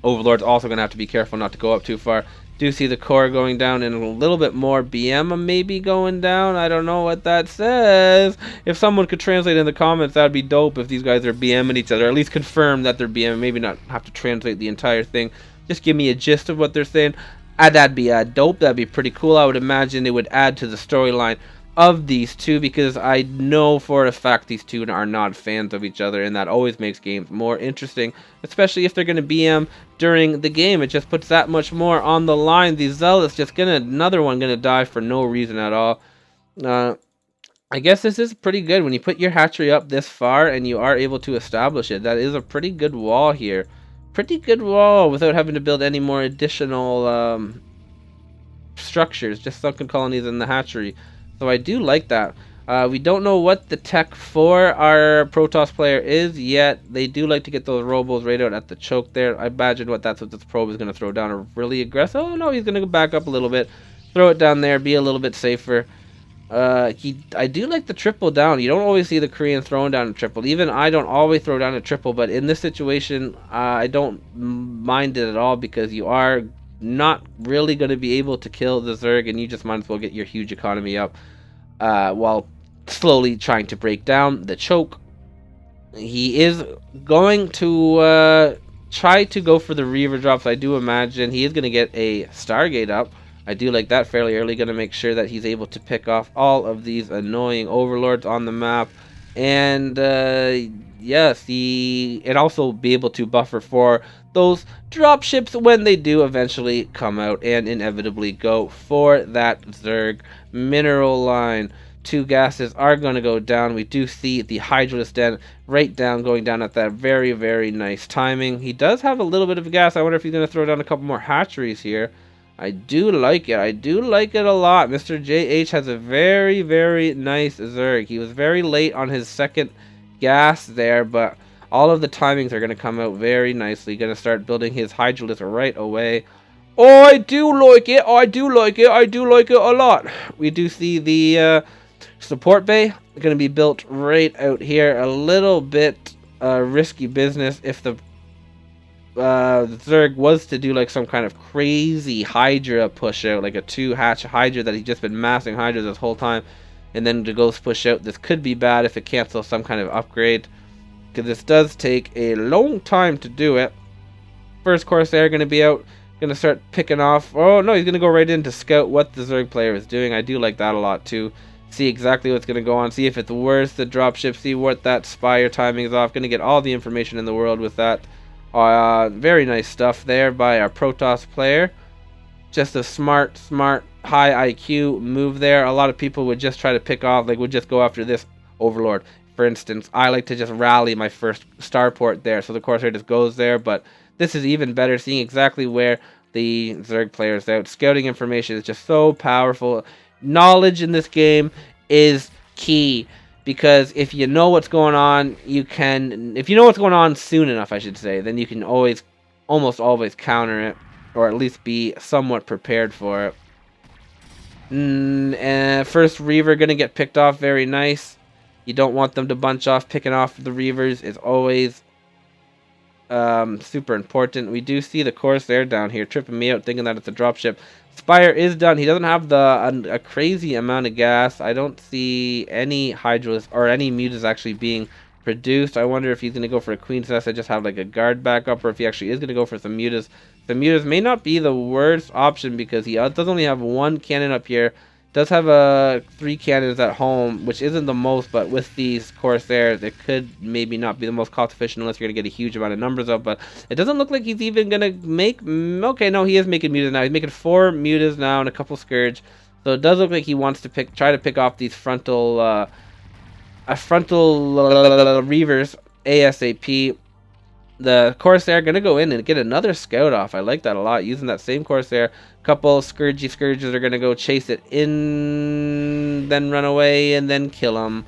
Overlord's also going to have to be careful not to go up too far. Do see the core going down, and a little bit more BM maybe going down. I don't know what that says. If someone could translate in the comments, that'd be dope. If these guys are BMing each other, at least confirm that they're BMing. Maybe not have to translate the entire thing. Just give me a gist of what they're saying. That'd be dope. That'd be pretty cool. I would imagine it would add to the storyline of these two, because I know for a fact these two are not fans of each other, and that always makes games more interesting, especially if they're going to BM during the game. It just puts that much more on the line. These Zealots just another one gonna die for no reason at all. I guess this is pretty good when you put your hatchery up this far and you are able to establish it. That is a pretty good wall here. pretty good wall without having to build any more additional structures, just sunken colonies in the hatchery. So I do like that. We don't know what the tech for our Protoss player is yet. They do like to get those robos right out at the choke there. I imagine that's what this probe is going to throw down. A really aggressive. Oh no, he's going to go back up a little bit, throw it down there, be a little bit safer. I do like the triple down. You don't always see the Korean throwing down a triple. Even I don't always throw down a triple, but in this situation, I don't mind it at all, because you are not really going to be able to kill the Zerg, and you just might as well get your huge economy up while slowly trying to break down the choke. He is going to try to go for the Reaver drops. I do imagine he is going to get a Stargate up. I do like that fairly early. Going to make sure that he's able to pick off all of these annoying overlords on the map. And yes, and also be able to buffer for those dropships when they do eventually come out and inevitably go for that Zerg mineral line. 2 gases are going to go down. We do see the Hydralisk Den right down, going down at that very, very nice timing. He does have a little bit of gas. I wonder if he's going to throw down a couple more hatcheries here. I do like it. I do like it a lot. Mr. JH has a very, very nice Zerg. He was very late on his second gas there, but all of the timings are going to come out very nicely. Going to start building his Hydralisk right away. Oh, I do like it. I do like it. I do like it a lot. We do see the support bay going to be built right out here. A little bit risky business if the Zerg was to do like some kind of crazy Hydra push out, like a 2-hatch Hydra that he's just been massing Hydra this whole time, and then to ghost push out. This could be bad if it cancels some kind of upgrade, because this does take a long time to do it. First Corsair going to be out, going to start picking off. Oh no, he's going to go right in to scout what the Zerg player is doing. I do like that a lot too. See exactly what's going to go on, see if it's worth the dropship, see what that Spire timing is off. Going to get all the information in the world with that. Very nice stuff there by our Protoss player. Just a smart, high IQ move there. A lot of people would just try to pick off, like would just go after this Overlord. For instance, I like to just rally my first starport there, so the Corsair just goes there, but this is even better, seeing exactly where the Zerg player is out. Scouting information is just so powerful. Knowledge in this game is key, because if you know what's going on, if you know what's going on soon enough, I should say, then you can almost always counter it, or at least be somewhat prepared for it. First Reaver going to get picked off, very nice. You don't want them to bunch off. Picking off the Reavers is always super important. We do see the Corsair down here, tripping me out, thinking that it's a dropship. Spire is done. He doesn't have a crazy amount of gas. I don't see any Hydralisk or any mutas actually being produced. I wonder if he's going to go for a Queen's Nest. I just have like a guard backup, or if he actually is going to go for some mutas. The mutas may not be the worst option, because he does only have 1 cannon up here. Does have 3 cannons at home, which isn't the most, but with these Corsairs, it could maybe not be the most cost efficient unless you're going to get a huge amount of numbers up. But it doesn't look like he's even going to make... Okay, no, he is making mutas now. He's making 4 mutas now and a couple Scourge. So it does look like he wants to try to pick off these frontal Reavers ASAP. The Corsair going to go in and get another scout off. I like that a lot, using that same Corsair. Couple Scourges are going to go chase it in, then run away, and then kill him.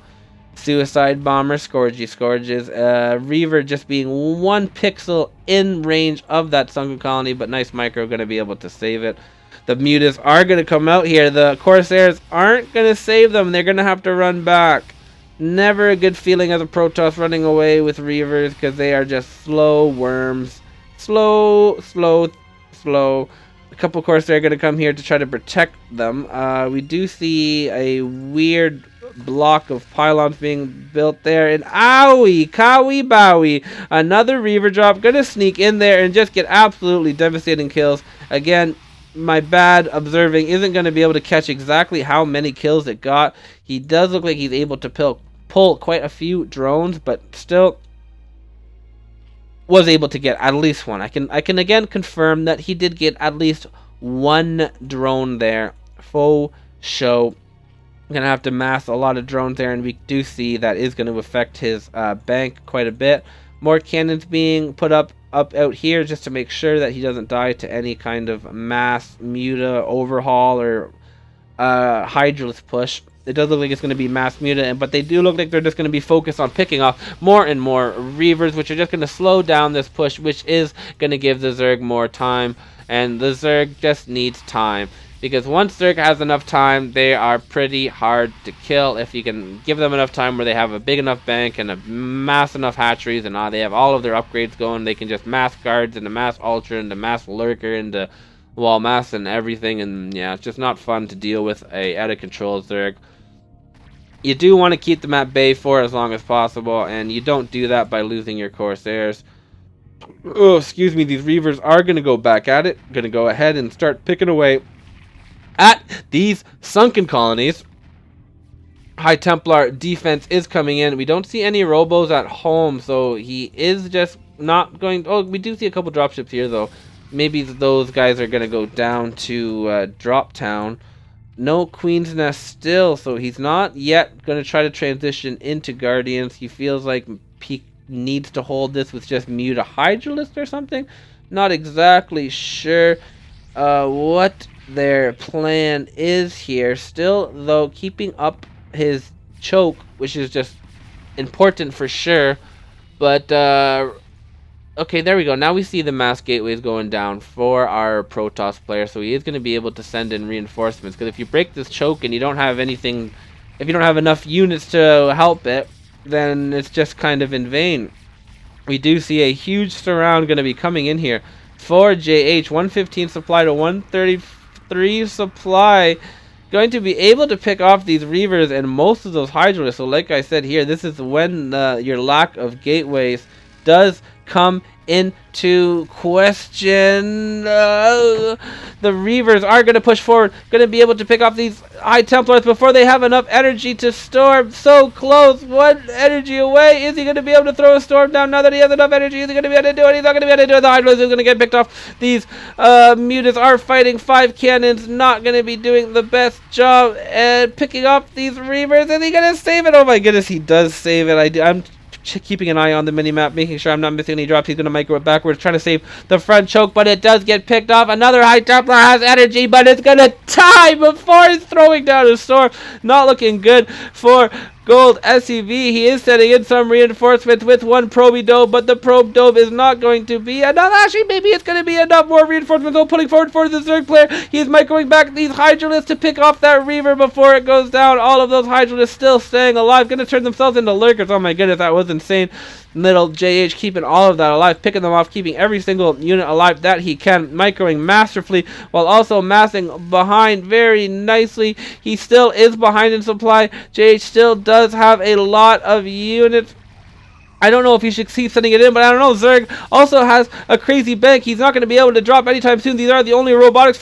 Suicide Bomber, Scourges. Reaver just being 1 pixel in range of that sunken colony, but nice micro, going to be able to save it. The mutas are going to come out here. The Corsairs aren't going to save them. They're going to have to run back. Never a good feeling as a Protoss running away with Reavers, because they are just slow worms. Slow. A couple Corsair are going to come here to try to protect them. We do see a weird block of pylons being built there. And owie, cowie, bowie. Another Reaver drop. Going to sneak in there and just get absolutely devastating kills. Again, my bad observing isn't going to be able to catch exactly how many kills it got. He does look like he's able to pull quite a few drones, but still was able to get at least 1. I can again confirm that he did get at least 1 drone there. Faux show. Gonna have to mass a lot of drones there, and we do see that is going to affect his bank quite a bit. More cannons being put up out here just to make sure that he doesn't die to any kind of mass muta overhaul or Hydralisk push. It does look like it's going to be mass muta, but they do look like they're just going to be focused on picking off more and more Reavers, which are just going to slow down this push, which is going to give the Zerg more time, and the Zerg just needs time. Because once Zerg has enough time, they are pretty hard to kill. If you can give them enough time where they have a big enough bank and a mass enough hatcheries, and they have all of their upgrades going, they can just mass guards into mass ultra into mass lurker into wall mass and everything. And yeah, it's just not fun to deal with a out of control Zerg. You do want to keep them at bay for as long as possible, and you don't do that by losing your Corsairs. Oh, excuse me, these Reavers are going to go back at it. Going to go ahead and start picking away at these sunken colonies. High Templar defense is coming in. We don't see any robos at home, so he is just not going... Oh, we do see a couple dropships here, though. Maybe those guys are going to go down to Drop Town. No Queen's Nest still, so he's not yet going to try to transition into Guardians. He feels like he needs to hold this with just Muta Hydralisk or something. Not exactly sure what their plan is here. Still, though, keeping up his choke, which is just important for sure. But, okay, there we go. Now we see the mass gateways going down for our Protoss player, so he is going to be able to send in reinforcements. Because if you break this choke and you don't have anything, if you don't have enough units to help it, then it's just kind of in vain. We do see a huge surround going to be coming in here for JH. 115 supply to 133 supply. Going to be able to pick off these Reavers and most of those Hydralisks. So like I said here, this is when your lack of gateways does come into question. The Reavers are going to push forward, going to be able to pick off these High Templars before they have enough energy to storm. So close, one energy away. Is he going to be able to throw a storm down now that he has enough energy? Is he going to be able to do it? He's not going to be able to do it. The Hydralisk is going to get picked off. These Mutas are fighting 5 cannons, not going to be doing the best job at picking up these Reavers. Is he going to save it? Oh my goodness, he does save it. I'm keeping an eye on the minimap, making sure I'm not missing any drops. He's going to micro it backwards, trying to save the front choke, but it does get picked off. Another High Templar has energy, but it's going to die before he's throwing down a storm. Not looking good for GOLDSCV. He is setting in some reinforcements with one Proby Dome, but the Probe Dome is not going to be enough. Actually, maybe it's going to be enough more reinforcements. So pulling forward for the Zerg player. He's microing back these Hydralisks to pick off that Reaver before it goes down. All of those Hydralisks still staying alive. Going to turn themselves into lurkers. Oh my goodness, that was insane. Little JH keeping all of that alive, picking them off, keeping every single unit alive that he can, microing masterfully while also massing behind very nicely. He still is behind in supply. JH still does have a lot of units. I don't know if he should keep sending it in, but I don't know. Zerg also has a crazy bank. He's not going to be able to drop anytime soon. These are the only robotics,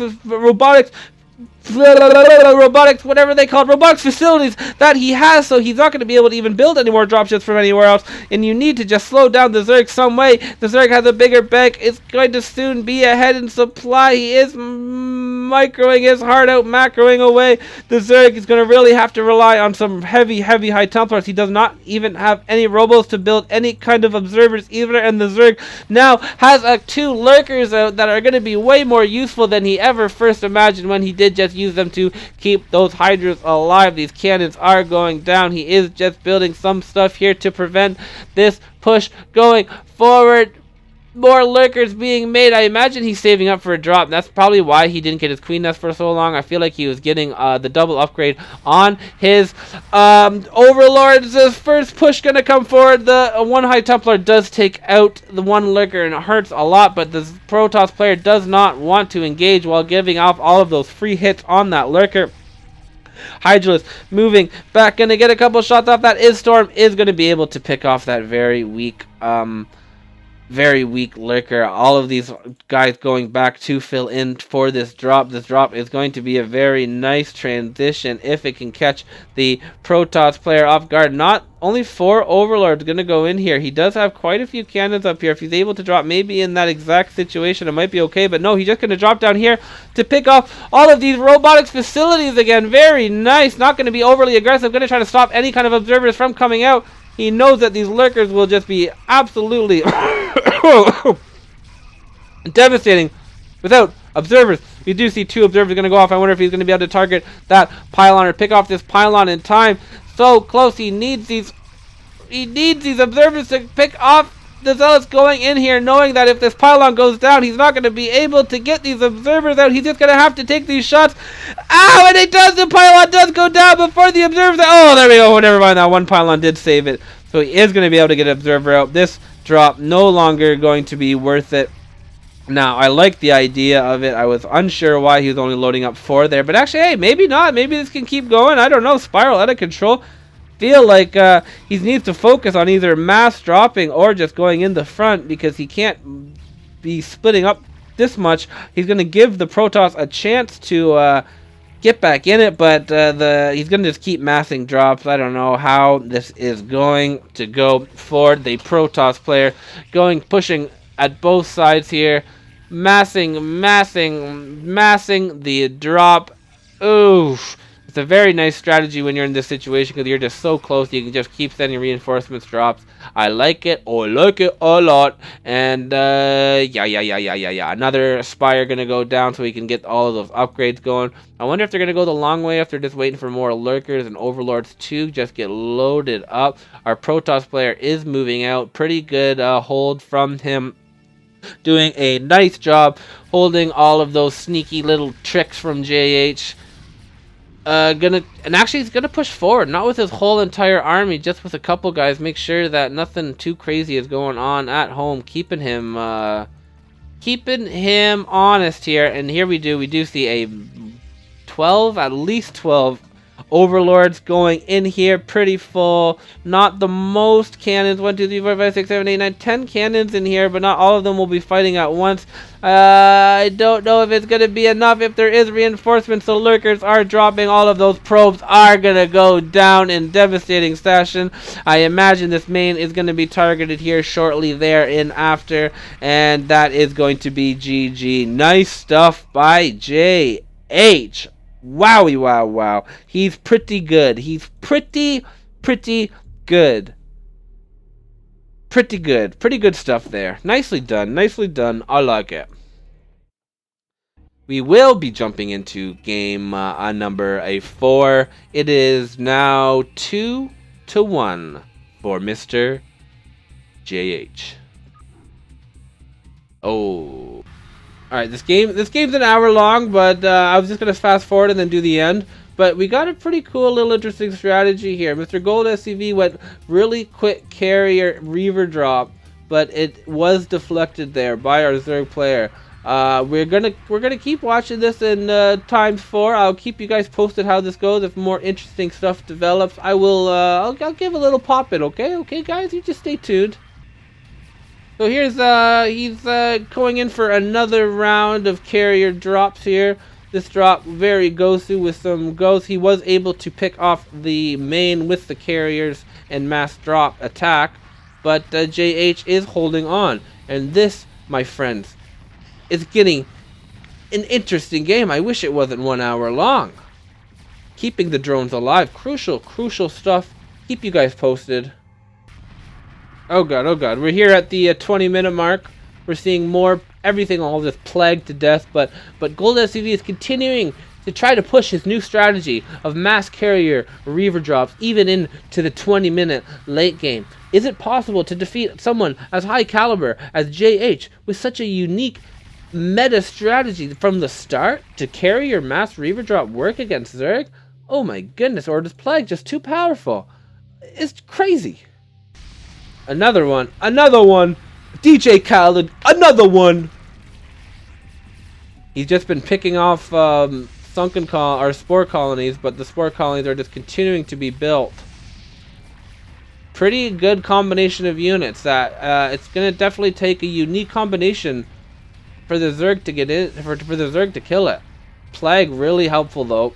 whatever they call it, robotics facilities that he has, so he's not going to be able to even build any more dropships from anywhere else, and you need to just slow down the Zerg some way. The Zerg has a bigger bank. It's going to soon be ahead in supply. He is microing his heart out, macroing away. The Zerg is going to really have to rely on some heavy High Templars. He does not even have any robos to build any kind of observers either, and the Zerg now has 2 lurkers out that are going to be way more useful than he ever first imagined when he did just use them to keep those Hydras alive. These cannons are going down. He is just building some stuff here to prevent this push going forward. More lurkers being made. I imagine he's saving up for a drop. That's probably why he didn't get his Queen Nest for so long. I feel like he was getting the double upgrade on his Overlords. His first push gonna come forward. The one High Templar does take out the one lurker, and it hurts a lot, but the Protoss player does not want to engage while giving off all of those free hits on that lurker. Hydralisk moving back, gonna get a couple shots off. That is Storm is gonna be able to pick off that very weak lurker. All of these guys going back to fill in for this drop. This drop is going to be a very nice transition if it can catch the Protoss player off guard. Not only 4 Overlords going to go in here. He does have quite a few cannons up here. If he's able to drop maybe in that exact situation, it might be okay. But no, he's just going to drop down here to pick off all of these robotics facilities again. Very nice. Not going to be overly aggressive. Going to try to stop any kind of observers from coming out. He knows that these lurkers will just be absolutely devastating without observers. We do see 2 observers going to go off. I wonder if he's going to be able to target that pylon or pick off this pylon in time. So close. He needs these observers to pick off the zealots going in here, knowing that if this pylon goes down, he's not going to be able to get these observers out. He's just going to have to take these shots. Ow! And it does. The pylon does go down before the observers. Oh, there we go. Oh, never mind. That one pylon did save it. So he is going to be able to get an observer out. This drop no longer going to be worth it. Now, I like the idea of it. I was unsure why he was only loading up 4 there. But actually, hey, maybe not. Maybe this can keep going. I don't know. Spiral out of control. Feel like he needs to focus on either mass dropping or just going in the front, because he can't be splitting up this much. He's going to give the Protoss a chance to get back in it, but he's going to just keep massing drops. I don't know how this is going to go for the Protoss player. Pushing at both sides here. Massing the drop. Oof. It's a very nice strategy when you're in this situation, because you're just so close. You can just keep sending reinforcements drops. I like it. I like it a lot. And yeah. Another Spire gonna go down so we can get all of those upgrades going. I wonder if they're gonna go the long way, if they're just waiting for more lurkers and overlords to just get loaded up. Our Protoss player is moving out. Pretty good hold from him. Doing a nice job holding all of those sneaky little tricks from JH. Actually he's gonna push forward, not with his whole entire army, just with a couple guys. Make sure that nothing too crazy is going on at home, keeping him honest here. And here we do see a 12, at least 12 overlords going in here, pretty full. Not the most cannons. 1, 2, 3, 4, 5, 6, 7, 8, 9, 10 cannons in here, but not all of them will be fighting at once. I don't know if it's going to be enough. If there is reinforcements, the lurkers are dropping. All of those probes are going to go down in devastating fashion. I imagine this main is going to be targeted here shortly thereafter, and that is going to be GG. Nice stuff by JH. Wowie, wow. He's pretty good. He's pretty good. Pretty good stuff there. Nicely done. I like it. We will be jumping into game number 4. It is now 2-1 for Mr. JH. Oh. Alright, this game's an hour long, but I was just going to fast forward and then do the end. But we got a pretty cool little interesting strategy here. Mr. GOLDSCV went really quick carrier Reaver drop, but it was deflected there by our Zerg player. We're gonna keep watching this in ×4. I'll keep you guys posted how this goes. If more interesting stuff develops, I will I'll give a little pop in, okay guys, you just stay tuned. So here's he's going in for another round of carrier drops here. This drop very ghosty with some ghosts. He was able to pick off the main with the carriers and mass drop attack, but JH is holding on. And this, my friends, is getting an interesting game. I wish it wasn't 1 hour long. Keeping the drones alive, crucial stuff. Keep you guys posted. Oh god, we're here at the 20-minute mark. We're seeing more, everything all just plagued to death, but GOLDSCV is continuing to try to push his new strategy of mass carrier Reaver drops even into the 20-minute late game. Is it possible to defeat someone as high caliber as JH with such a unique meta strategy from the start to carry your mass Reaver drop work against Zerg? Oh my goodness, or is Plague just too powerful? It's crazy. Another one. DJ Khaled, another one. He's just been picking off spore colonies, but the spore colonies are just continuing to be built. Pretty good combination of units. That it's gonna definitely take a unique combination for the Zerg to get in, for the Zerg to kill it. Plague really helpful though.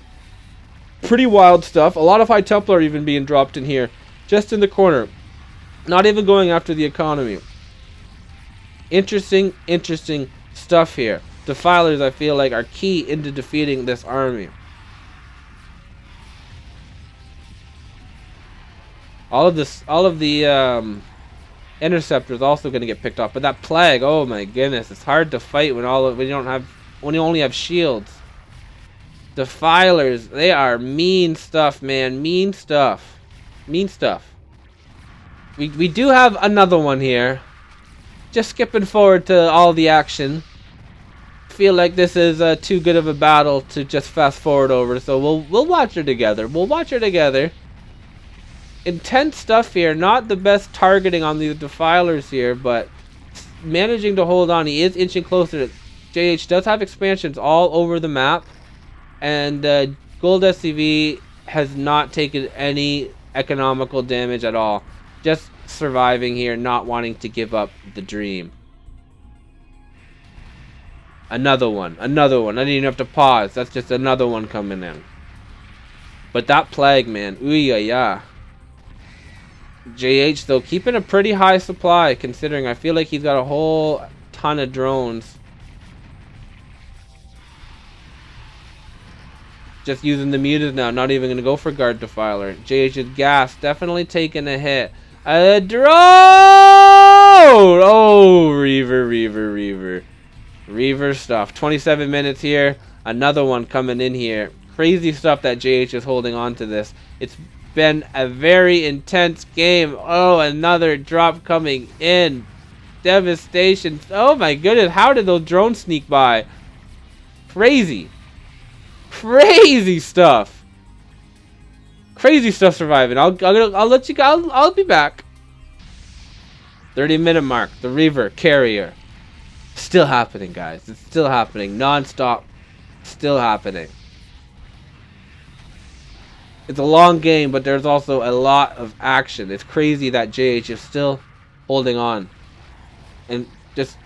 Pretty wild stuff. A lot of High Templar even being dropped in here, just in the corner. Not even going after the economy. Interesting stuff here. Defilers, I feel like, are key into defeating this army. All of this, all of the interceptors also going to get picked off. But that plague, oh my goodness, it's hard to fight when when you only have shields. Defilers, they are mean stuff, man. Mean stuff. Mean stuff. We do have another one here. Just skipping forward to all the action. Feel like this is too good of a battle to just fast forward over, so we'll watch her together. We'll watch her together. Intense stuff here. Not the best targeting on these defilers here, but managing to hold on. He is inching closer. JH does have expansions all over the map, and GOLDSCV has not taken any economical damage at all. Just surviving here, not wanting to give up the dream. Another one. Another one. I didn't even have to pause. That's just another one coming in. But that plague, man. Ooh, yeah. JH, though, keeping a pretty high supply, considering I feel like he's got a whole ton of drones. Just using the mutas now. Not even going to go for guard defiler. JH's gas definitely taking a hit. A drone! Oh, Reaver. Reaver stuff. 27 minutes here. Another one coming in here. Crazy stuff that JH is holding on to this. It's been a very intense game. Oh, another drop coming in. Devastation. Oh my goodness. How did those drones sneak by? Crazy. Crazy stuff. Crazy stuff surviving. I'll let you go. I'll be back. 30-minute mark. The Reaver carrier. Still happening, guys. It's still happening. Non-stop. Still happening. It's a long game, but there's also a lot of action. It's crazy that JH is still holding on. And just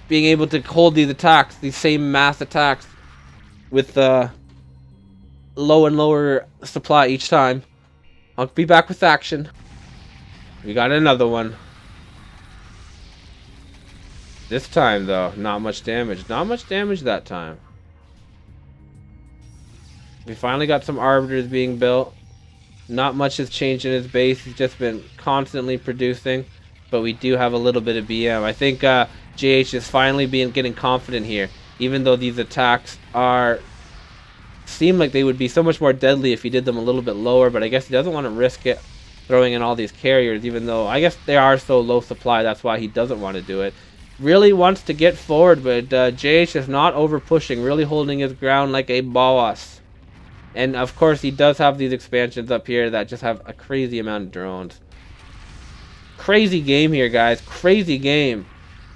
being able to hold these attacks, these same mass attacks, with low and lower supply each time. I'll be back with action. We got another one. This time, though, not much damage. Not much damage that time. We finally got some arbiters being built. Not much has changed in his base. He's just been constantly producing. But we do have a little bit of BM. I think JH is finally getting confident here. Even though these attacks seem like they would be so much more deadly if he did them a little bit lower. But I guess he doesn't want to risk it throwing in all these carriers. Even though I guess they are so low supply. That's why he doesn't want to do it. Really wants to get forward. But JH is not over pushing. Really holding his ground like a boss. And of course he does have these expansions up here that just have a crazy amount of drones. Crazy game here, guys. Crazy game.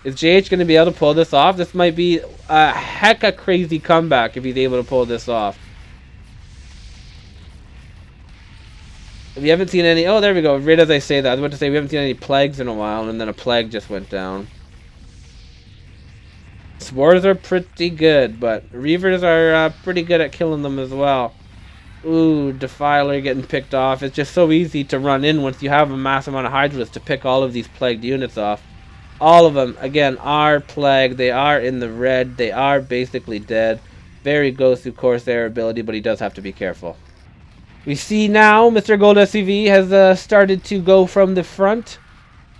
Is JH going to be able to pull this off? This might be a hecka crazy comeback if he's able to pull this off. If you haven't seen any... Oh, there we go. Right as I say that, I was about to say we haven't seen any plagues in a while, and then a plague just went down. Spores are pretty good, but Reavers are pretty good at killing them as well. Ooh, Defiler getting picked off. It's just so easy to run in once you have a mass amount of Hydras to pick all of these plagued units off. All of them, again, are plagued. They are in the red. They are basically dead. Very Gosu Corsair ability, but he does have to be careful. We see now Mr. GOLDSCV has started to go from the front.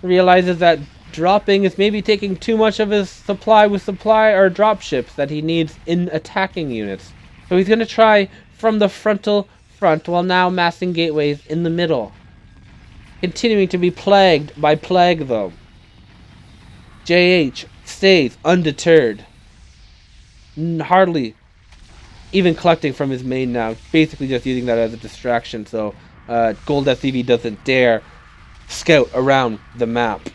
Realizes that dropping is maybe taking too much of his supply with supply or drop ships that he needs in attacking units. So he's going to try from the frontal front while now massing gateways in the middle. Continuing to be plagued by plague though. JH stays undeterred. Hardly even collecting from his main now. Basically just using that as a distraction so GOLDSCV doesn't dare scout around the map.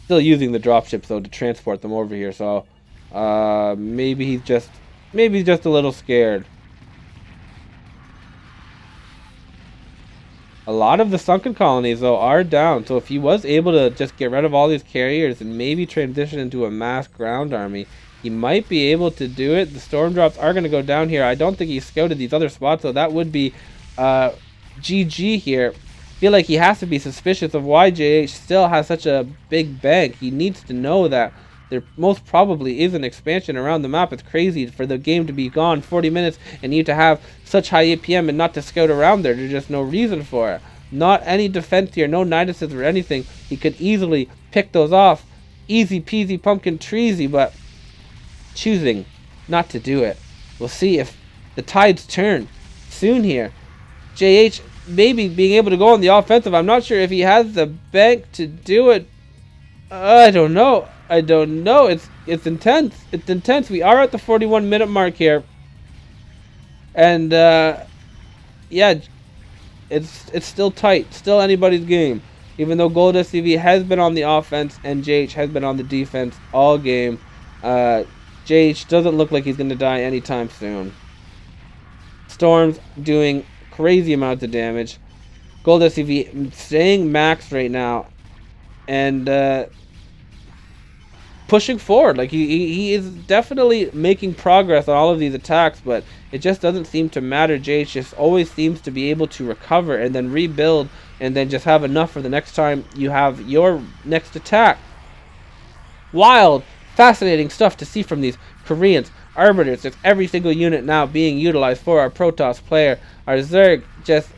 Still using the dropships though to transport them over here, so maybe he's just a little scared. A lot of the sunken colonies though are down, so if he was able to just get rid of all these carriers and maybe transition into a mass ground army, he might be able to do it. The storm drops are going to go down here. I don't think he scouted these other spots, so that would be GG here. Feel like he has to be suspicious of why JH still has such a big bank. He needs to know that there most probably is an expansion around the map. It's crazy for the game to be gone 40 minutes and you to have such high APM and not to scout around there. There's just no reason for it. Not any defense here, no Niduses or anything. He could easily pick those off. Easy peasy pumpkin treesy, but choosing not to do it. We'll see if the tides turn soon here. JH maybe being able to go on the offensive. I'm not sure if he has the bank to do it. I don't know. It's intense. It's intense. We are at the 41-minute mark here. And yeah, it's still tight. Still anybody's game. Even though GOLDSCV has been on the offense and JH has been on the defense all game. JH doesn't look like he's going to die anytime soon. Storm's doing crazy amounts of damage. GOLDSCV staying max right now. And pushing forward. Like he is definitely making progress on all of these attacks, but it just doesn't seem to matter. JH just always seems to be able to recover and then rebuild and then just have enough for the next time you have your next attack. Wild, fascinating stuff to see from these Koreans. Arbiters, it's every single unit now being utilized for our Protoss player. Our Zerg just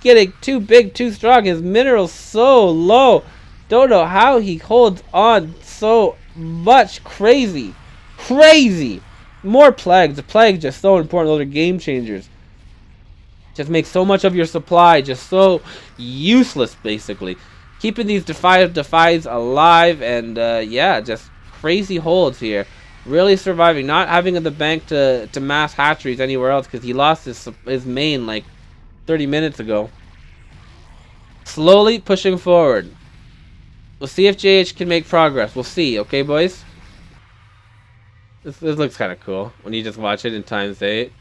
getting too big, too strong. His minerals so low. Don't know how he holds on so much. Crazy. Crazy. More plagues. The plagues just so important. Those are game changers. Just make so much of your supply just so useless, basically. Keeping these defies alive, and yeah, just crazy holds here. Really surviving, not having the bank to mass hatcheries anywhere else because he lost his main like 30 minutes ago. Slowly pushing forward. We'll see if JH can make progress. We'll see, okay, boys? This looks kind of cool when you just watch it in ×8.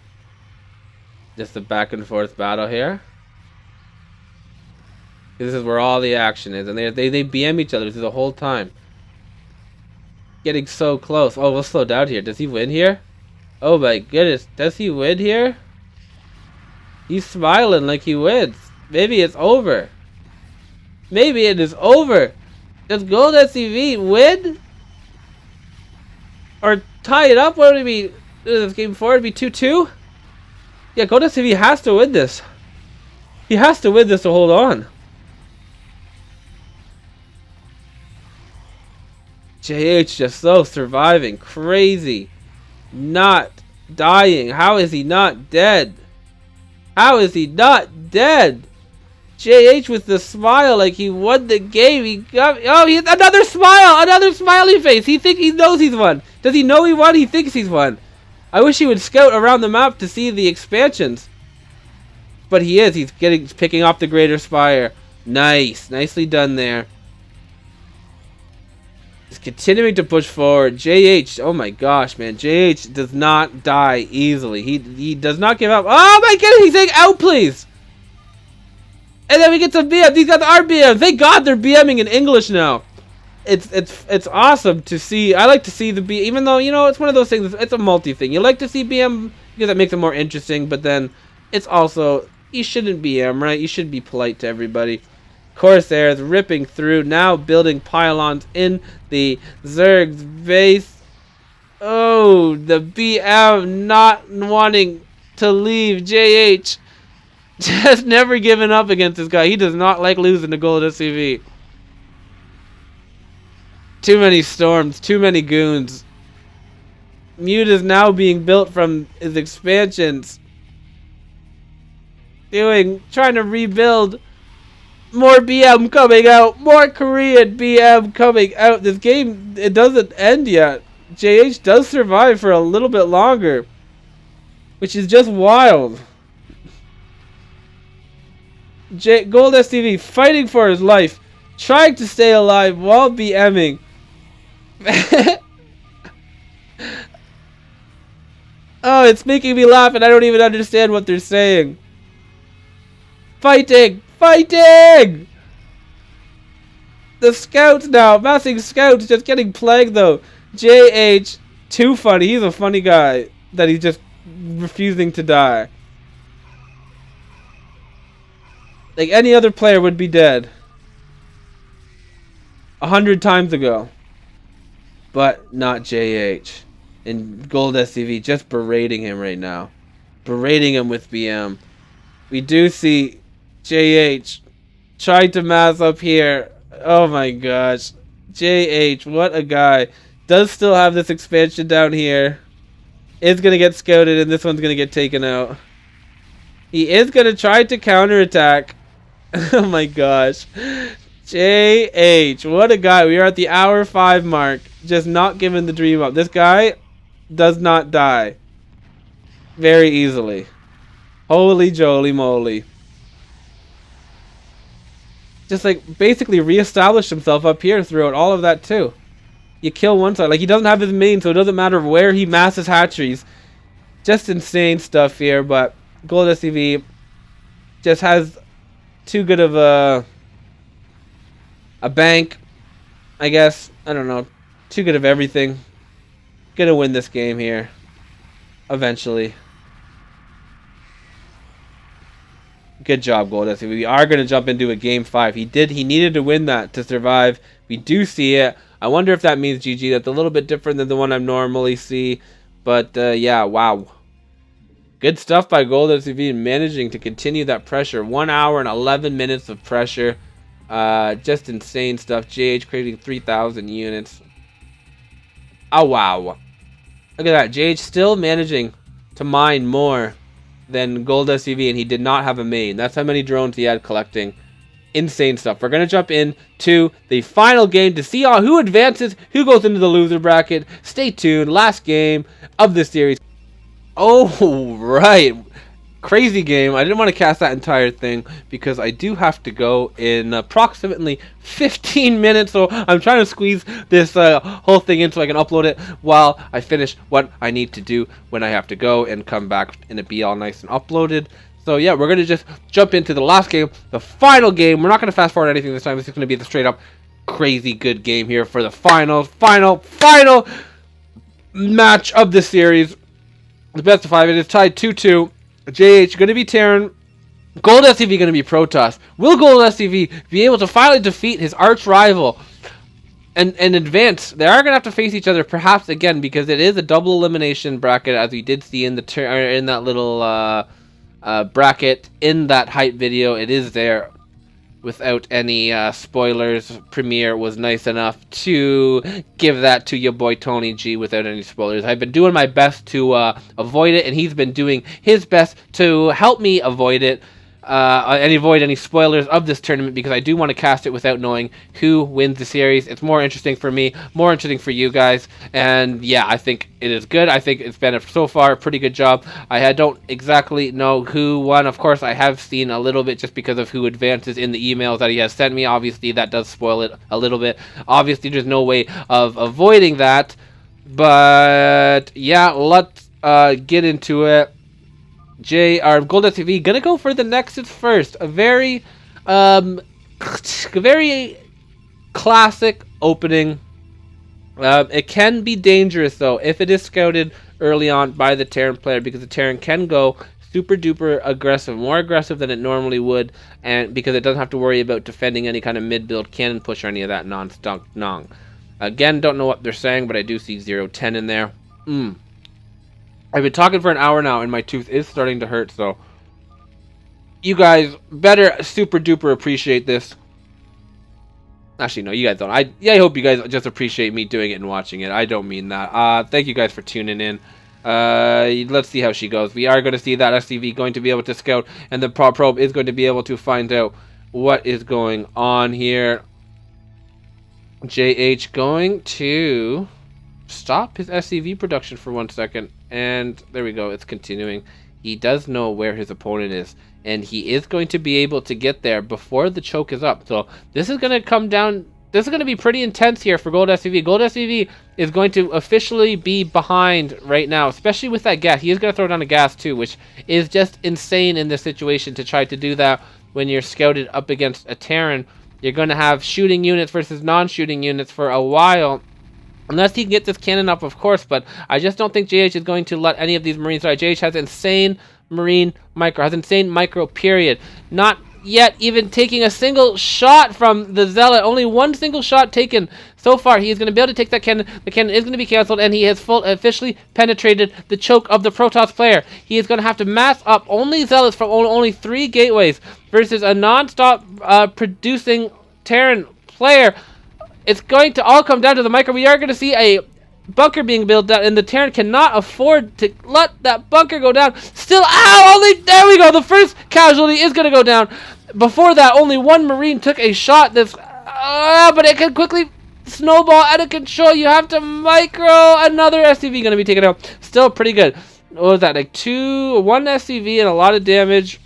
Just a back and forth battle here. This is where all the action is, and they BM each other through the whole time. Getting so close. Oh, we'll slow down here. Does he win here? Oh my goodness. Does he win here? He's smiling like he wins. Maybe it's over. Maybe it is over. Does GOLDSCV win? Or tie it up? What would it be? This game 4 would be 2-2? Yeah, GOLDSCV has to win this. He has to win this to hold on. JH just so surviving. Crazy. Not dying. How is he not dead? How is he not dead? JH with the smile like he won the game. He got, oh, he another smile, another smiley face. He knows he's won. Does he know he won? He thinks he's won. I wish he would scout around the map to see the expansions. But he is. He's picking off the Greater Spire. Nice. Nicely done there. He's continuing to push forward. JH, oh my gosh, man. JH does not die easily. He does not give up. Oh my goodness, he's saying out, please. And then we get some BM. These guys are BM. Thank God they're BMing in English now. It's awesome to see. I like to see the BM, even though, you know, it's one of those things. It's a multi thing. You like to see BM because that makes it more interesting. But then it's also, you shouldn't BM, right? You should be polite to everybody. Corsairs ripping through, now building pylons in the Zerg's base. Oh, the BM not wanting to leave. JH just never giving up against this guy. He does not like losing to GOLDSCV. Too many storms, too many goons. Mute is now being built from his expansions. Trying to rebuild. More BM coming out. More Korean BM coming out. This game, it doesn't end yet. JH does survive for a little bit longer, which is just wild. GOLDSCV fighting for his life, trying to stay alive while BMing. Oh, it's making me laugh and I don't even understand what they're saying. Fighting! Fighting! The scouts now, massing scouts, just getting plagued though. JH, too funny. He's a funny guy that he's just refusing to die. Like any other player would be dead 100 times ago. but not JH. And GOLDSCV just berating him right now. Berating him with BM. We do see JH trying to mass up here. Oh my gosh. JH, what a guy. Does still have this expansion down here. Is going to get scouted, and this one's going to get taken out. He is going to try to counterattack. Oh my gosh. JH, what a guy. We are at the hour 5 mark. Just not giving the dream up. This guy does not die very easily. Holy jolly moly. Just like basically reestablished himself up here throughout all of that too. You kill one side. Like he doesn't have his main, so it doesn't matter where he masses hatcheries. Just insane stuff here, but GOLDSCV just has too good of a bank, I guess. I don't know. Too good of everything. Gonna win this game here. Eventually. Good job, GOLDSCV. We are going to jump into a game 5. He needed to win that to survive. We do see it. I wonder if that means GG. That's a little bit different than the one I normally see. But, yeah, wow. Good stuff by GOLDSCV in managing to continue that pressure. 1 hour and 11 minutes of pressure. Just insane stuff. JH creating 3,000 units. Oh, wow. Look at that. JH still managing to mine more than GOLDSCV, and he did not have a main. That's how many drones he had collecting. Insane stuff. We're going to jump into the final game to see who advances, who goes into the loser bracket. Stay tuned. Last game of this series. Oh, right. Crazy game. I didn't want to cast that entire thing because I do have to go in approximately 15 minutes. So I'm trying to squeeze this whole thing in so I can upload it while I finish what I need to do when I have to go and come back and it be all nice and uploaded. So yeah, we're going to just jump into the last game, the final game. We're not going to fast forward anything this time. This is going to be the straight up crazy good game here for the final match of the series. The best of 5. It is tied 2-2. JH going to be Terran. GOLDSCV going to be Protoss. Will GOLDSCV be able to finally defeat his arch rival and advance? They are going to have to face each other perhaps again because it is a double elimination bracket, as we did see in the in that little bracket in that hype video. It is there without any spoilers. Premiere was nice enough to give that to your boy Tony G without any spoilers. I've been doing my best to avoid it, and he's been doing his best to help me avoid it and avoid any spoilers of this tournament, because I do want to cast it without knowing who wins the series. It's more interesting for me, more interesting for you guys, and yeah, I think it is good. I think it's been so far a pretty good job. I don't exactly know who won. Of course, I have seen a little bit just because of who advances in the emails that he has sent me. Obviously, that does spoil it a little bit. Obviously, there's no way of avoiding that, but yeah, let's get into it. GOLDSCV gonna go for the Nexus first. A very classic opening. It can be dangerous though if it is scouted early on by the Terran player, because the Terran can go super duper aggressive, more aggressive than it normally would, and because it doesn't have to worry about defending any kind of mid build cannon push or any of that non-stunk nong. Again, don't know what they're saying, but I do see 0-10 in there. I've been talking for an hour now, and my tooth is starting to hurt, so you guys better super duper appreciate this. Actually, no, you guys don't. I hope you guys just appreciate me doing it and watching it. I don't mean that. Thank you guys for tuning in. Let's see how she goes. We are going to see that SCV going to be able to scout, and the probe is going to be able to find out what is going on here. JH going to stop his SCV production for 1 second. And there we go, it's continuing. He does know where his opponent is, and he is going to be able to get there before the choke is up. So this is going to come down. This is going to be pretty intense here for GOLDSCV. GOLDSCV is going to officially be behind right now, especially with that gas. He is going to throw down a gas too, which is just insane in this situation to try to do that when you're scouted up against a Terran. You're going to have shooting units versus non-shooting units for a while. Unless he can get this cannon up, of course, but I just don't think JH is going to let any of these Marines die. JH has insane Marine micro, period. Not yet even taking a single shot from the Zealot. Only one single shot taken so far. He is going to be able to take that cannon. The cannon is going to be canceled, and he has officially penetrated the choke of the Protoss player. He is going to have to mass up only Zealots from only 3 gateways versus a non-stop producing Terran player. It's going to all come down to the micro. We are going to see a bunker being built out, and the Terran cannot afford to let that bunker go down. Still, there we go. The first casualty is going to go down. Before that, only one Marine took a shot. But it can quickly snowball out of control. You have to micro. Another SCV going to be taken out. Still pretty good. What was that? Like 1 SCV and a lot of damage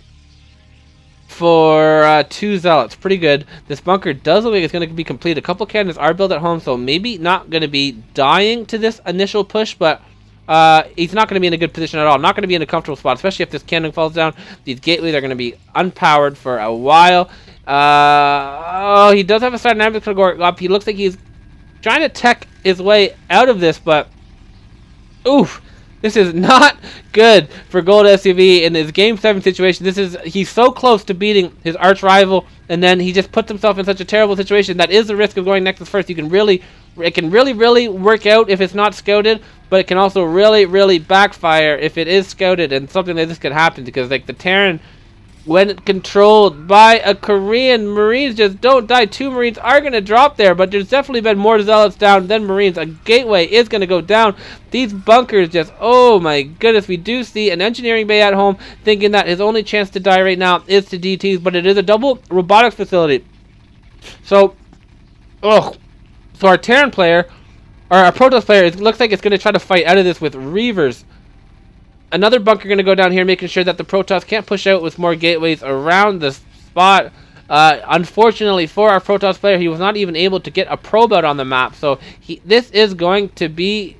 for 2 Zealots. Pretty good. This bunker does look like it's going to be complete. A couple cannons are built at home, so maybe not going to be dying to this initial push, but he's not going to be in a good position at all. Not going to be in a comfortable spot, especially if this cannon falls down. These gateways are going to be unpowered for a while. He does have a dynamic up. He looks like he's trying to tech his way out of this, but oof. This is not good for GOLDSCV in his Game 7 situation. He's so close to beating his arch rival, and then he just puts himself in such a terrible situation. That is the risk of going Nexus first. It can really work out if it's not scouted, but it can also really backfire if it is scouted, and something like this could happen because like the Terran, when controlled by a Korean, Marines just don't die. 2 Marines are going to drop there, but there's definitely been more Zealots down than Marines. A gateway is going to go down. These bunkers just, oh my goodness. We do see an engineering bay at home thinking that his only chance to die right now is to DTs, but it is a double robotics facility. So our Terran player, or our Protoss player, it looks like it's going to try to fight out of this with Reavers. Another bunker going to go down here, making sure that the Protoss can't push out with more gateways around the spot. Unfortunately for our Protoss player, he was not even able to get a probe out on the map. So this is going to be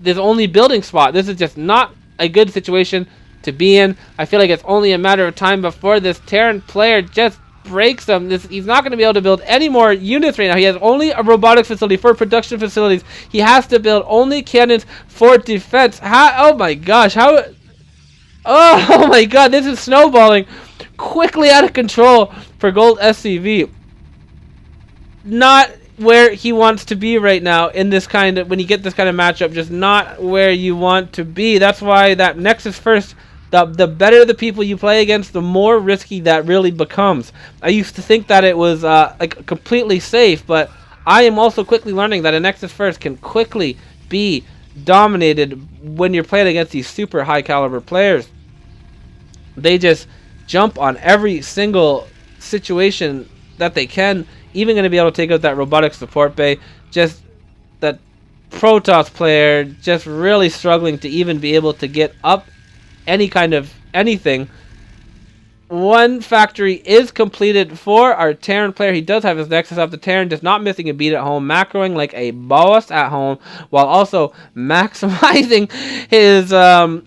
his only building spot. This is just not a good situation to be in. I feel like it's only a matter of time before this Terran player just breaks him. He's not going to be able to build any more units right now. He has only a robotics facility for production facilities. He has to build only cannons for defense. Oh my gosh, oh my god, this is snowballing quickly out of control for GOLDSCV. Not where he wants to be right now in this kind of, when you get this kind of matchup, just not where you want to be. That's why that Nexus first, the better the people you play against, the more risky that really becomes. I used to think that it was like completely safe, but I am also quickly learning that a Nexus first can quickly be dominated when you're playing against these super high caliber players. They just jump on every single situation that they can, even going to be able to take out that robotic support bay. Just that Protoss player just really struggling to even be able to get up any kind of anything. 1 factory is completed for our Terran player. He does have his Nexus up. The Terran just not missing a beat at home, macroing like a boss at home, while also maximizing his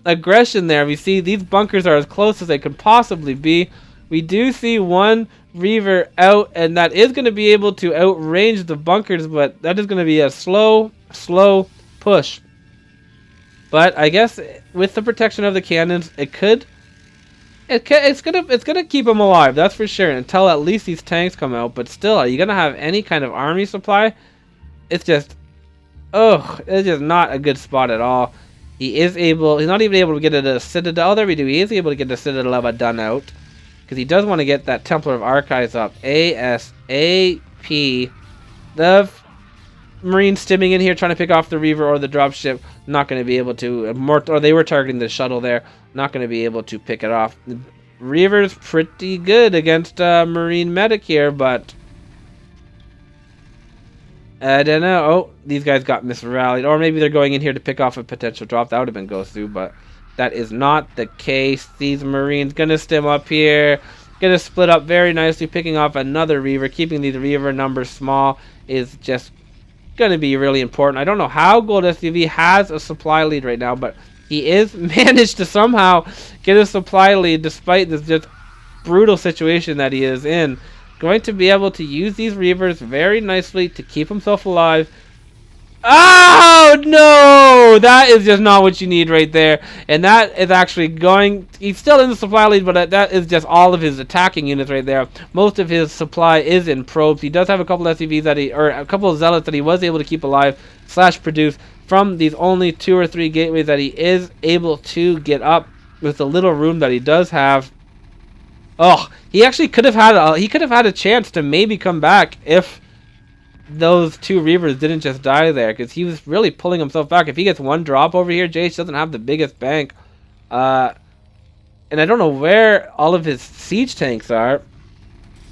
aggression there. We see these bunkers are as close as they could possibly be. We do see 1 Reaver out, and that is going to be able to outrange the bunkers, but that is going to be a slow push. But I guess with the protection of the cannons, it's gonna keep them alive. That's for sure. Until at least these tanks come out. But still, are you gonna have any kind of army supply? It's just, it's just not a good spot at all. He's not even able to get a Citadel. There we do. He is able to get the Citadel Lava done out, because he does want to get that Templar of Archives up ASAP. The Marine stimming in here trying to pick off the Reaver or the dropship, not going to be able to, or they were targeting the shuttle there, not going to be able to pick it off. The Reaver's pretty good against Marine medic here, but I don't know. Oh, these guys got misrallied, or maybe they're going in here to pick off a potential drop. That would have been Gosu, but that is not the case. These Marines going to stim up here, going to split up very nicely, picking off another Reaver. Keeping these Reaver numbers small is just going to be really important. I don't know how GOLDSCV has a supply lead right now, but he is managed to somehow get a supply lead despite this just brutal situation that he is in. Going to be able to use these Reavers very nicely to keep himself alive. Oh, no! That is just not what you need right there. And that is actually going... He's still in the supply lead, but that is just all of his attacking units right there. Most of his supply is in probes. He does have a couple SCVs that or a couple of zealots that he was able to keep alive / produce from these only 2 or 3 gateways that he is able to get up with the little room that he does have. Oh, he actually could have had a chance to maybe come back if those 2 Reavers didn't just die there, because he was really pulling himself back. If he gets 1 drop over here, JH doesn't have the biggest bank. And I don't know where all of his siege tanks are.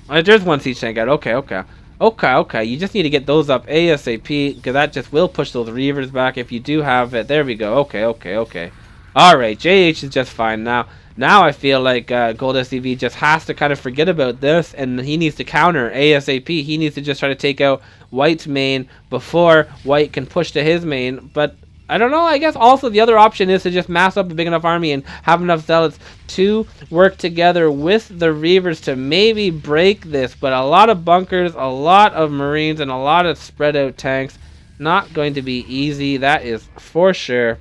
There's 1 siege tank out. Okay. You just need to get those up ASAP, because that just will push those Reavers back if you do have it. There we go. Okay. Alright, JH is just fine now. Now I feel like GOLDSCV just has to kind of forget about this, and he needs to counter ASAP. He needs to just try to take out White's main before White can push to his main. But I don't know, I guess also the other option is to just mass up a big enough army and have enough zealots to work together with the Reavers to maybe break this. But a lot of bunkers, a lot of Marines, and a lot of spread out tanks. Not going to be easy, that is for sure.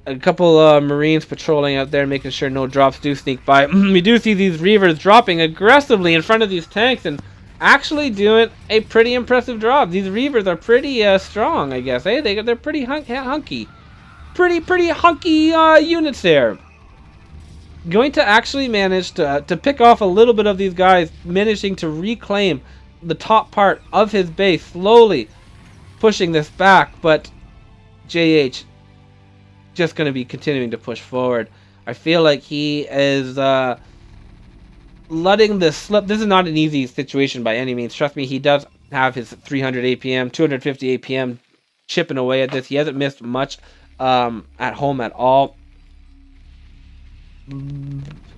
A couple Marines patrolling out there, making sure no drops do sneak by. We do see these Reavers dropping aggressively in front of these tanks and actually doing a pretty impressive drop. These Reavers are pretty strong, I guess. Hey, they're pretty hunky. Pretty hunky units there. Going to actually manage to pick off a little bit of these guys, managing to reclaim the top part of his base, slowly pushing this back, but JH just going to be continuing to push forward. I feel like he is letting this slip. This is not an easy situation by any means. Trust me, he does have his 300 APM, 250 APM chipping away at this. He hasn't missed much at home at all.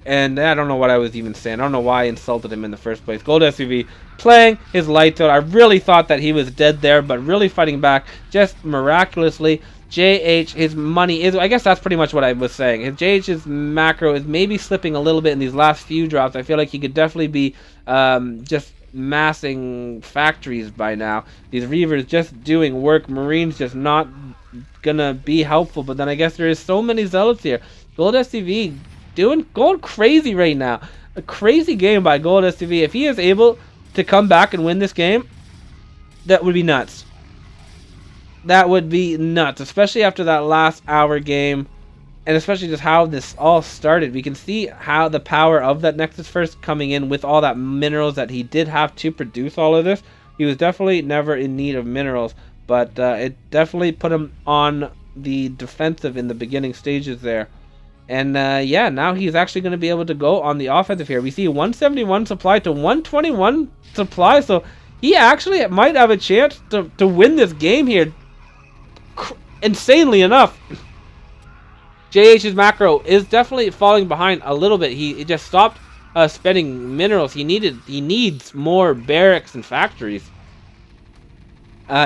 And I don't know what I was even saying. I don't know why I insulted him in the first place. GOLDSCV playing his lights out. I really thought that he was dead there, but really fighting back just miraculously. JH, his money is, I guess that's pretty much what I was saying. His JH's macro is maybe slipping a little bit in these last few drops. I feel like he could definitely be just massing factories by now. These Reavers just doing work. Marines just not gonna be helpful. But then I guess there is so many zealots here. GOLDSCV going crazy right now. A crazy game by GOLDSCV. If he is able to come back and win this game, that would be nuts. That would be nuts, especially after that last hour game, and especially just how this all started. We can see how the power of that Nexus first coming in with all that minerals that he did have to produce all of this. He was definitely never in need of minerals, but it definitely put him on the defensive in the beginning stages there. And yeah, now he's actually going to be able to go on the offensive here. We see 171 supply to 121 supply, so he actually might have a chance to win this game here. Insanely enough, JH's macro is definitely falling behind a little bit. He just stopped spending minerals. He needs more barracks and factories.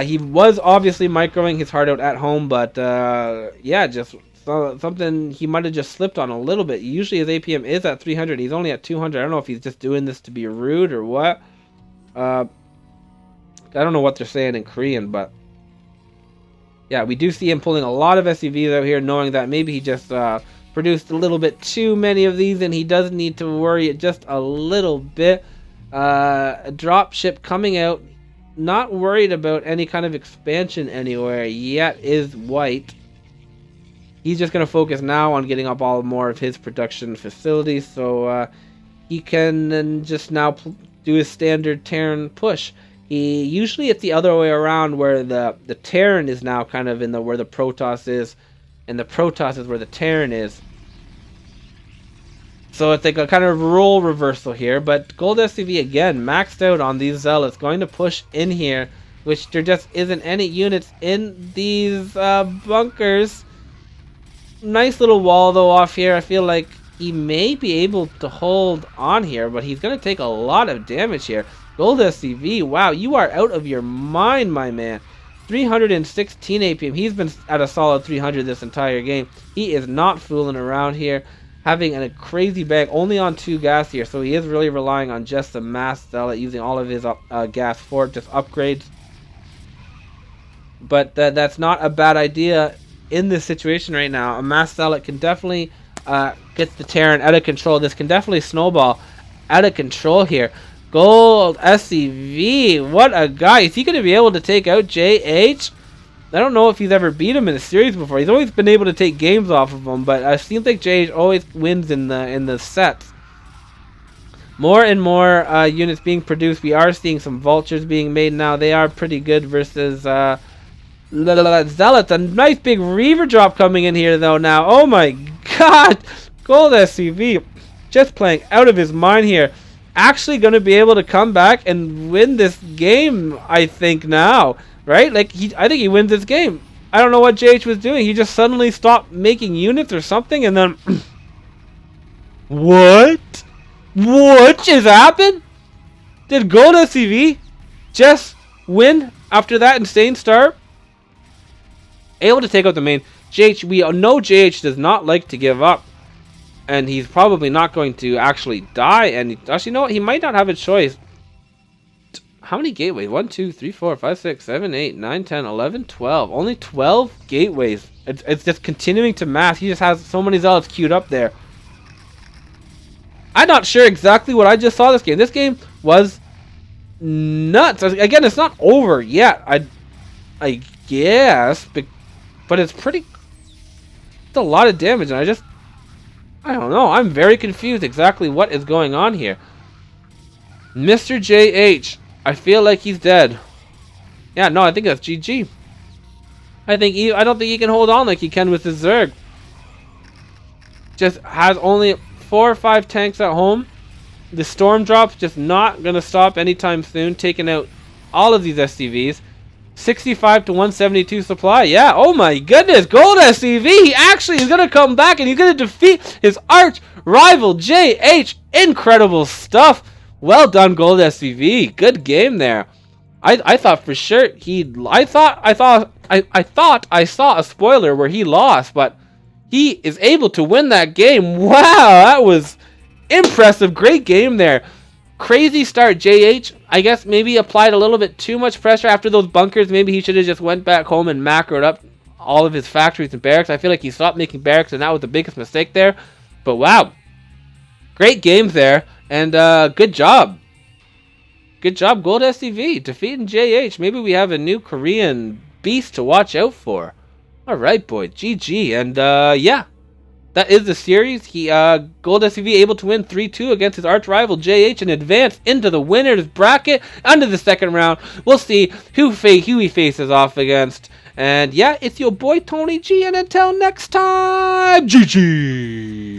He was obviously microing his heart out at home, but yeah, just something he might have just slipped on a little bit. Usually his APM is at 300. He's only at 200. I don't know if he's just doing this to be rude or what. I don't know what they're saying in Korean, but yeah, we do see him pulling a lot of SCVs out here, knowing that maybe he just produced a little bit too many of these, and he does need to worry just a little bit. A drop ship coming out, not worried about any kind of expansion anywhere yet is White. He's just going to focus now on getting up all more of his production facilities, so he can then just now do his standard Terran push. Usually it's the other way around, where the Terran is now kind of in the where the Protoss is, and the Protoss is where the Terran is. So it's like a kind of role reversal here. But GOLDSCV again maxed out on these zealots, going to push in here, which there just isn't any units in these bunkers. Nice little wall though off here. I feel like he may be able to hold on here, but he's going to take a lot of damage here. GOLDSCV, wow, you are out of your mind, my man. 316 APM. He's been at a solid 300 this entire game. He is not fooling around here. Having a crazy bag, only on 2 gas here, so he is really relying on just the mass zealot, using all of his gas for just upgrades. but that's not a bad idea in this situation right now. A mass zealot can definitely get the Terran out of control. This can definitely snowball out of control here. GOLDSCV, what a guy. Is he going to be able to take out JH? I don't know if he's ever beat him in a series before. He's always been able to take games off of him, but I seem like JH always wins in the sets. More and more units being produced. We are seeing some vultures being made now. They are pretty good versus zealots. A nice big reaver drop coming in here though now. Oh my god! GOLDSCV just playing out of his mind here. Actually going to be able to come back and win this game, I think now. Right? Like, I think he wins this game. I don't know what JH was doing. He just suddenly stopped making units or something, and then... What? What just happened? Did GOLDSCV just win after that insane start? Able to take out the main. JH, we know JH does not like to give up. And he's probably not going to actually die. And actually, you know what? He might not have a choice. How many gateways? 1, 2, 3, 4, 5, 6, 7, 8, 9, 10, 11, 12. Only 12 gateways. It's just continuing to mass. He just has so many zealots queued up there. I'm not sure exactly what I just saw this game. This game was nuts. Again, it's not over yet. I guess. But it's pretty... It's a lot of damage. And I don't know. I'm very confused exactly what is going on here. Mr. JH. I feel like he's dead. Yeah, no, I think that's GG. I don't think he can hold on like he can with his Zerg. Just has only 4 or 5 tanks at home. The storm drop's just not gonna stop anytime soon, taking out all of these SCVs. 65 to 172 supply. Yeah, oh my goodness, GOLDSCV. He actually is gonna come back and he's gonna defeat his arch rival JH. Incredible stuff. Well done, GOLDSCV. Good game there. I thought for sure I thought I saw a spoiler where he lost, but he is able to win that game. Wow, that was impressive. Great game there. Crazy start. JH, I guess maybe applied a little bit too much pressure after those bunkers. Maybe he should have just went back home and macroed up all of his factories and barracks. I feel like he stopped making barracks, and that was the biggest mistake there. But wow, great games there. And good job. Good job, GOLDSCV, defeating JH. Maybe we have a new Korean beast to watch out for. Alright, boy. GG. And yeah, that is the series. GOLDSCV able to win 3-2 against his arch rival JH and advance into the winner's bracket under the second round. We'll see who he faces off against. And yeah, it's your boy Tony G. And until next time, GG.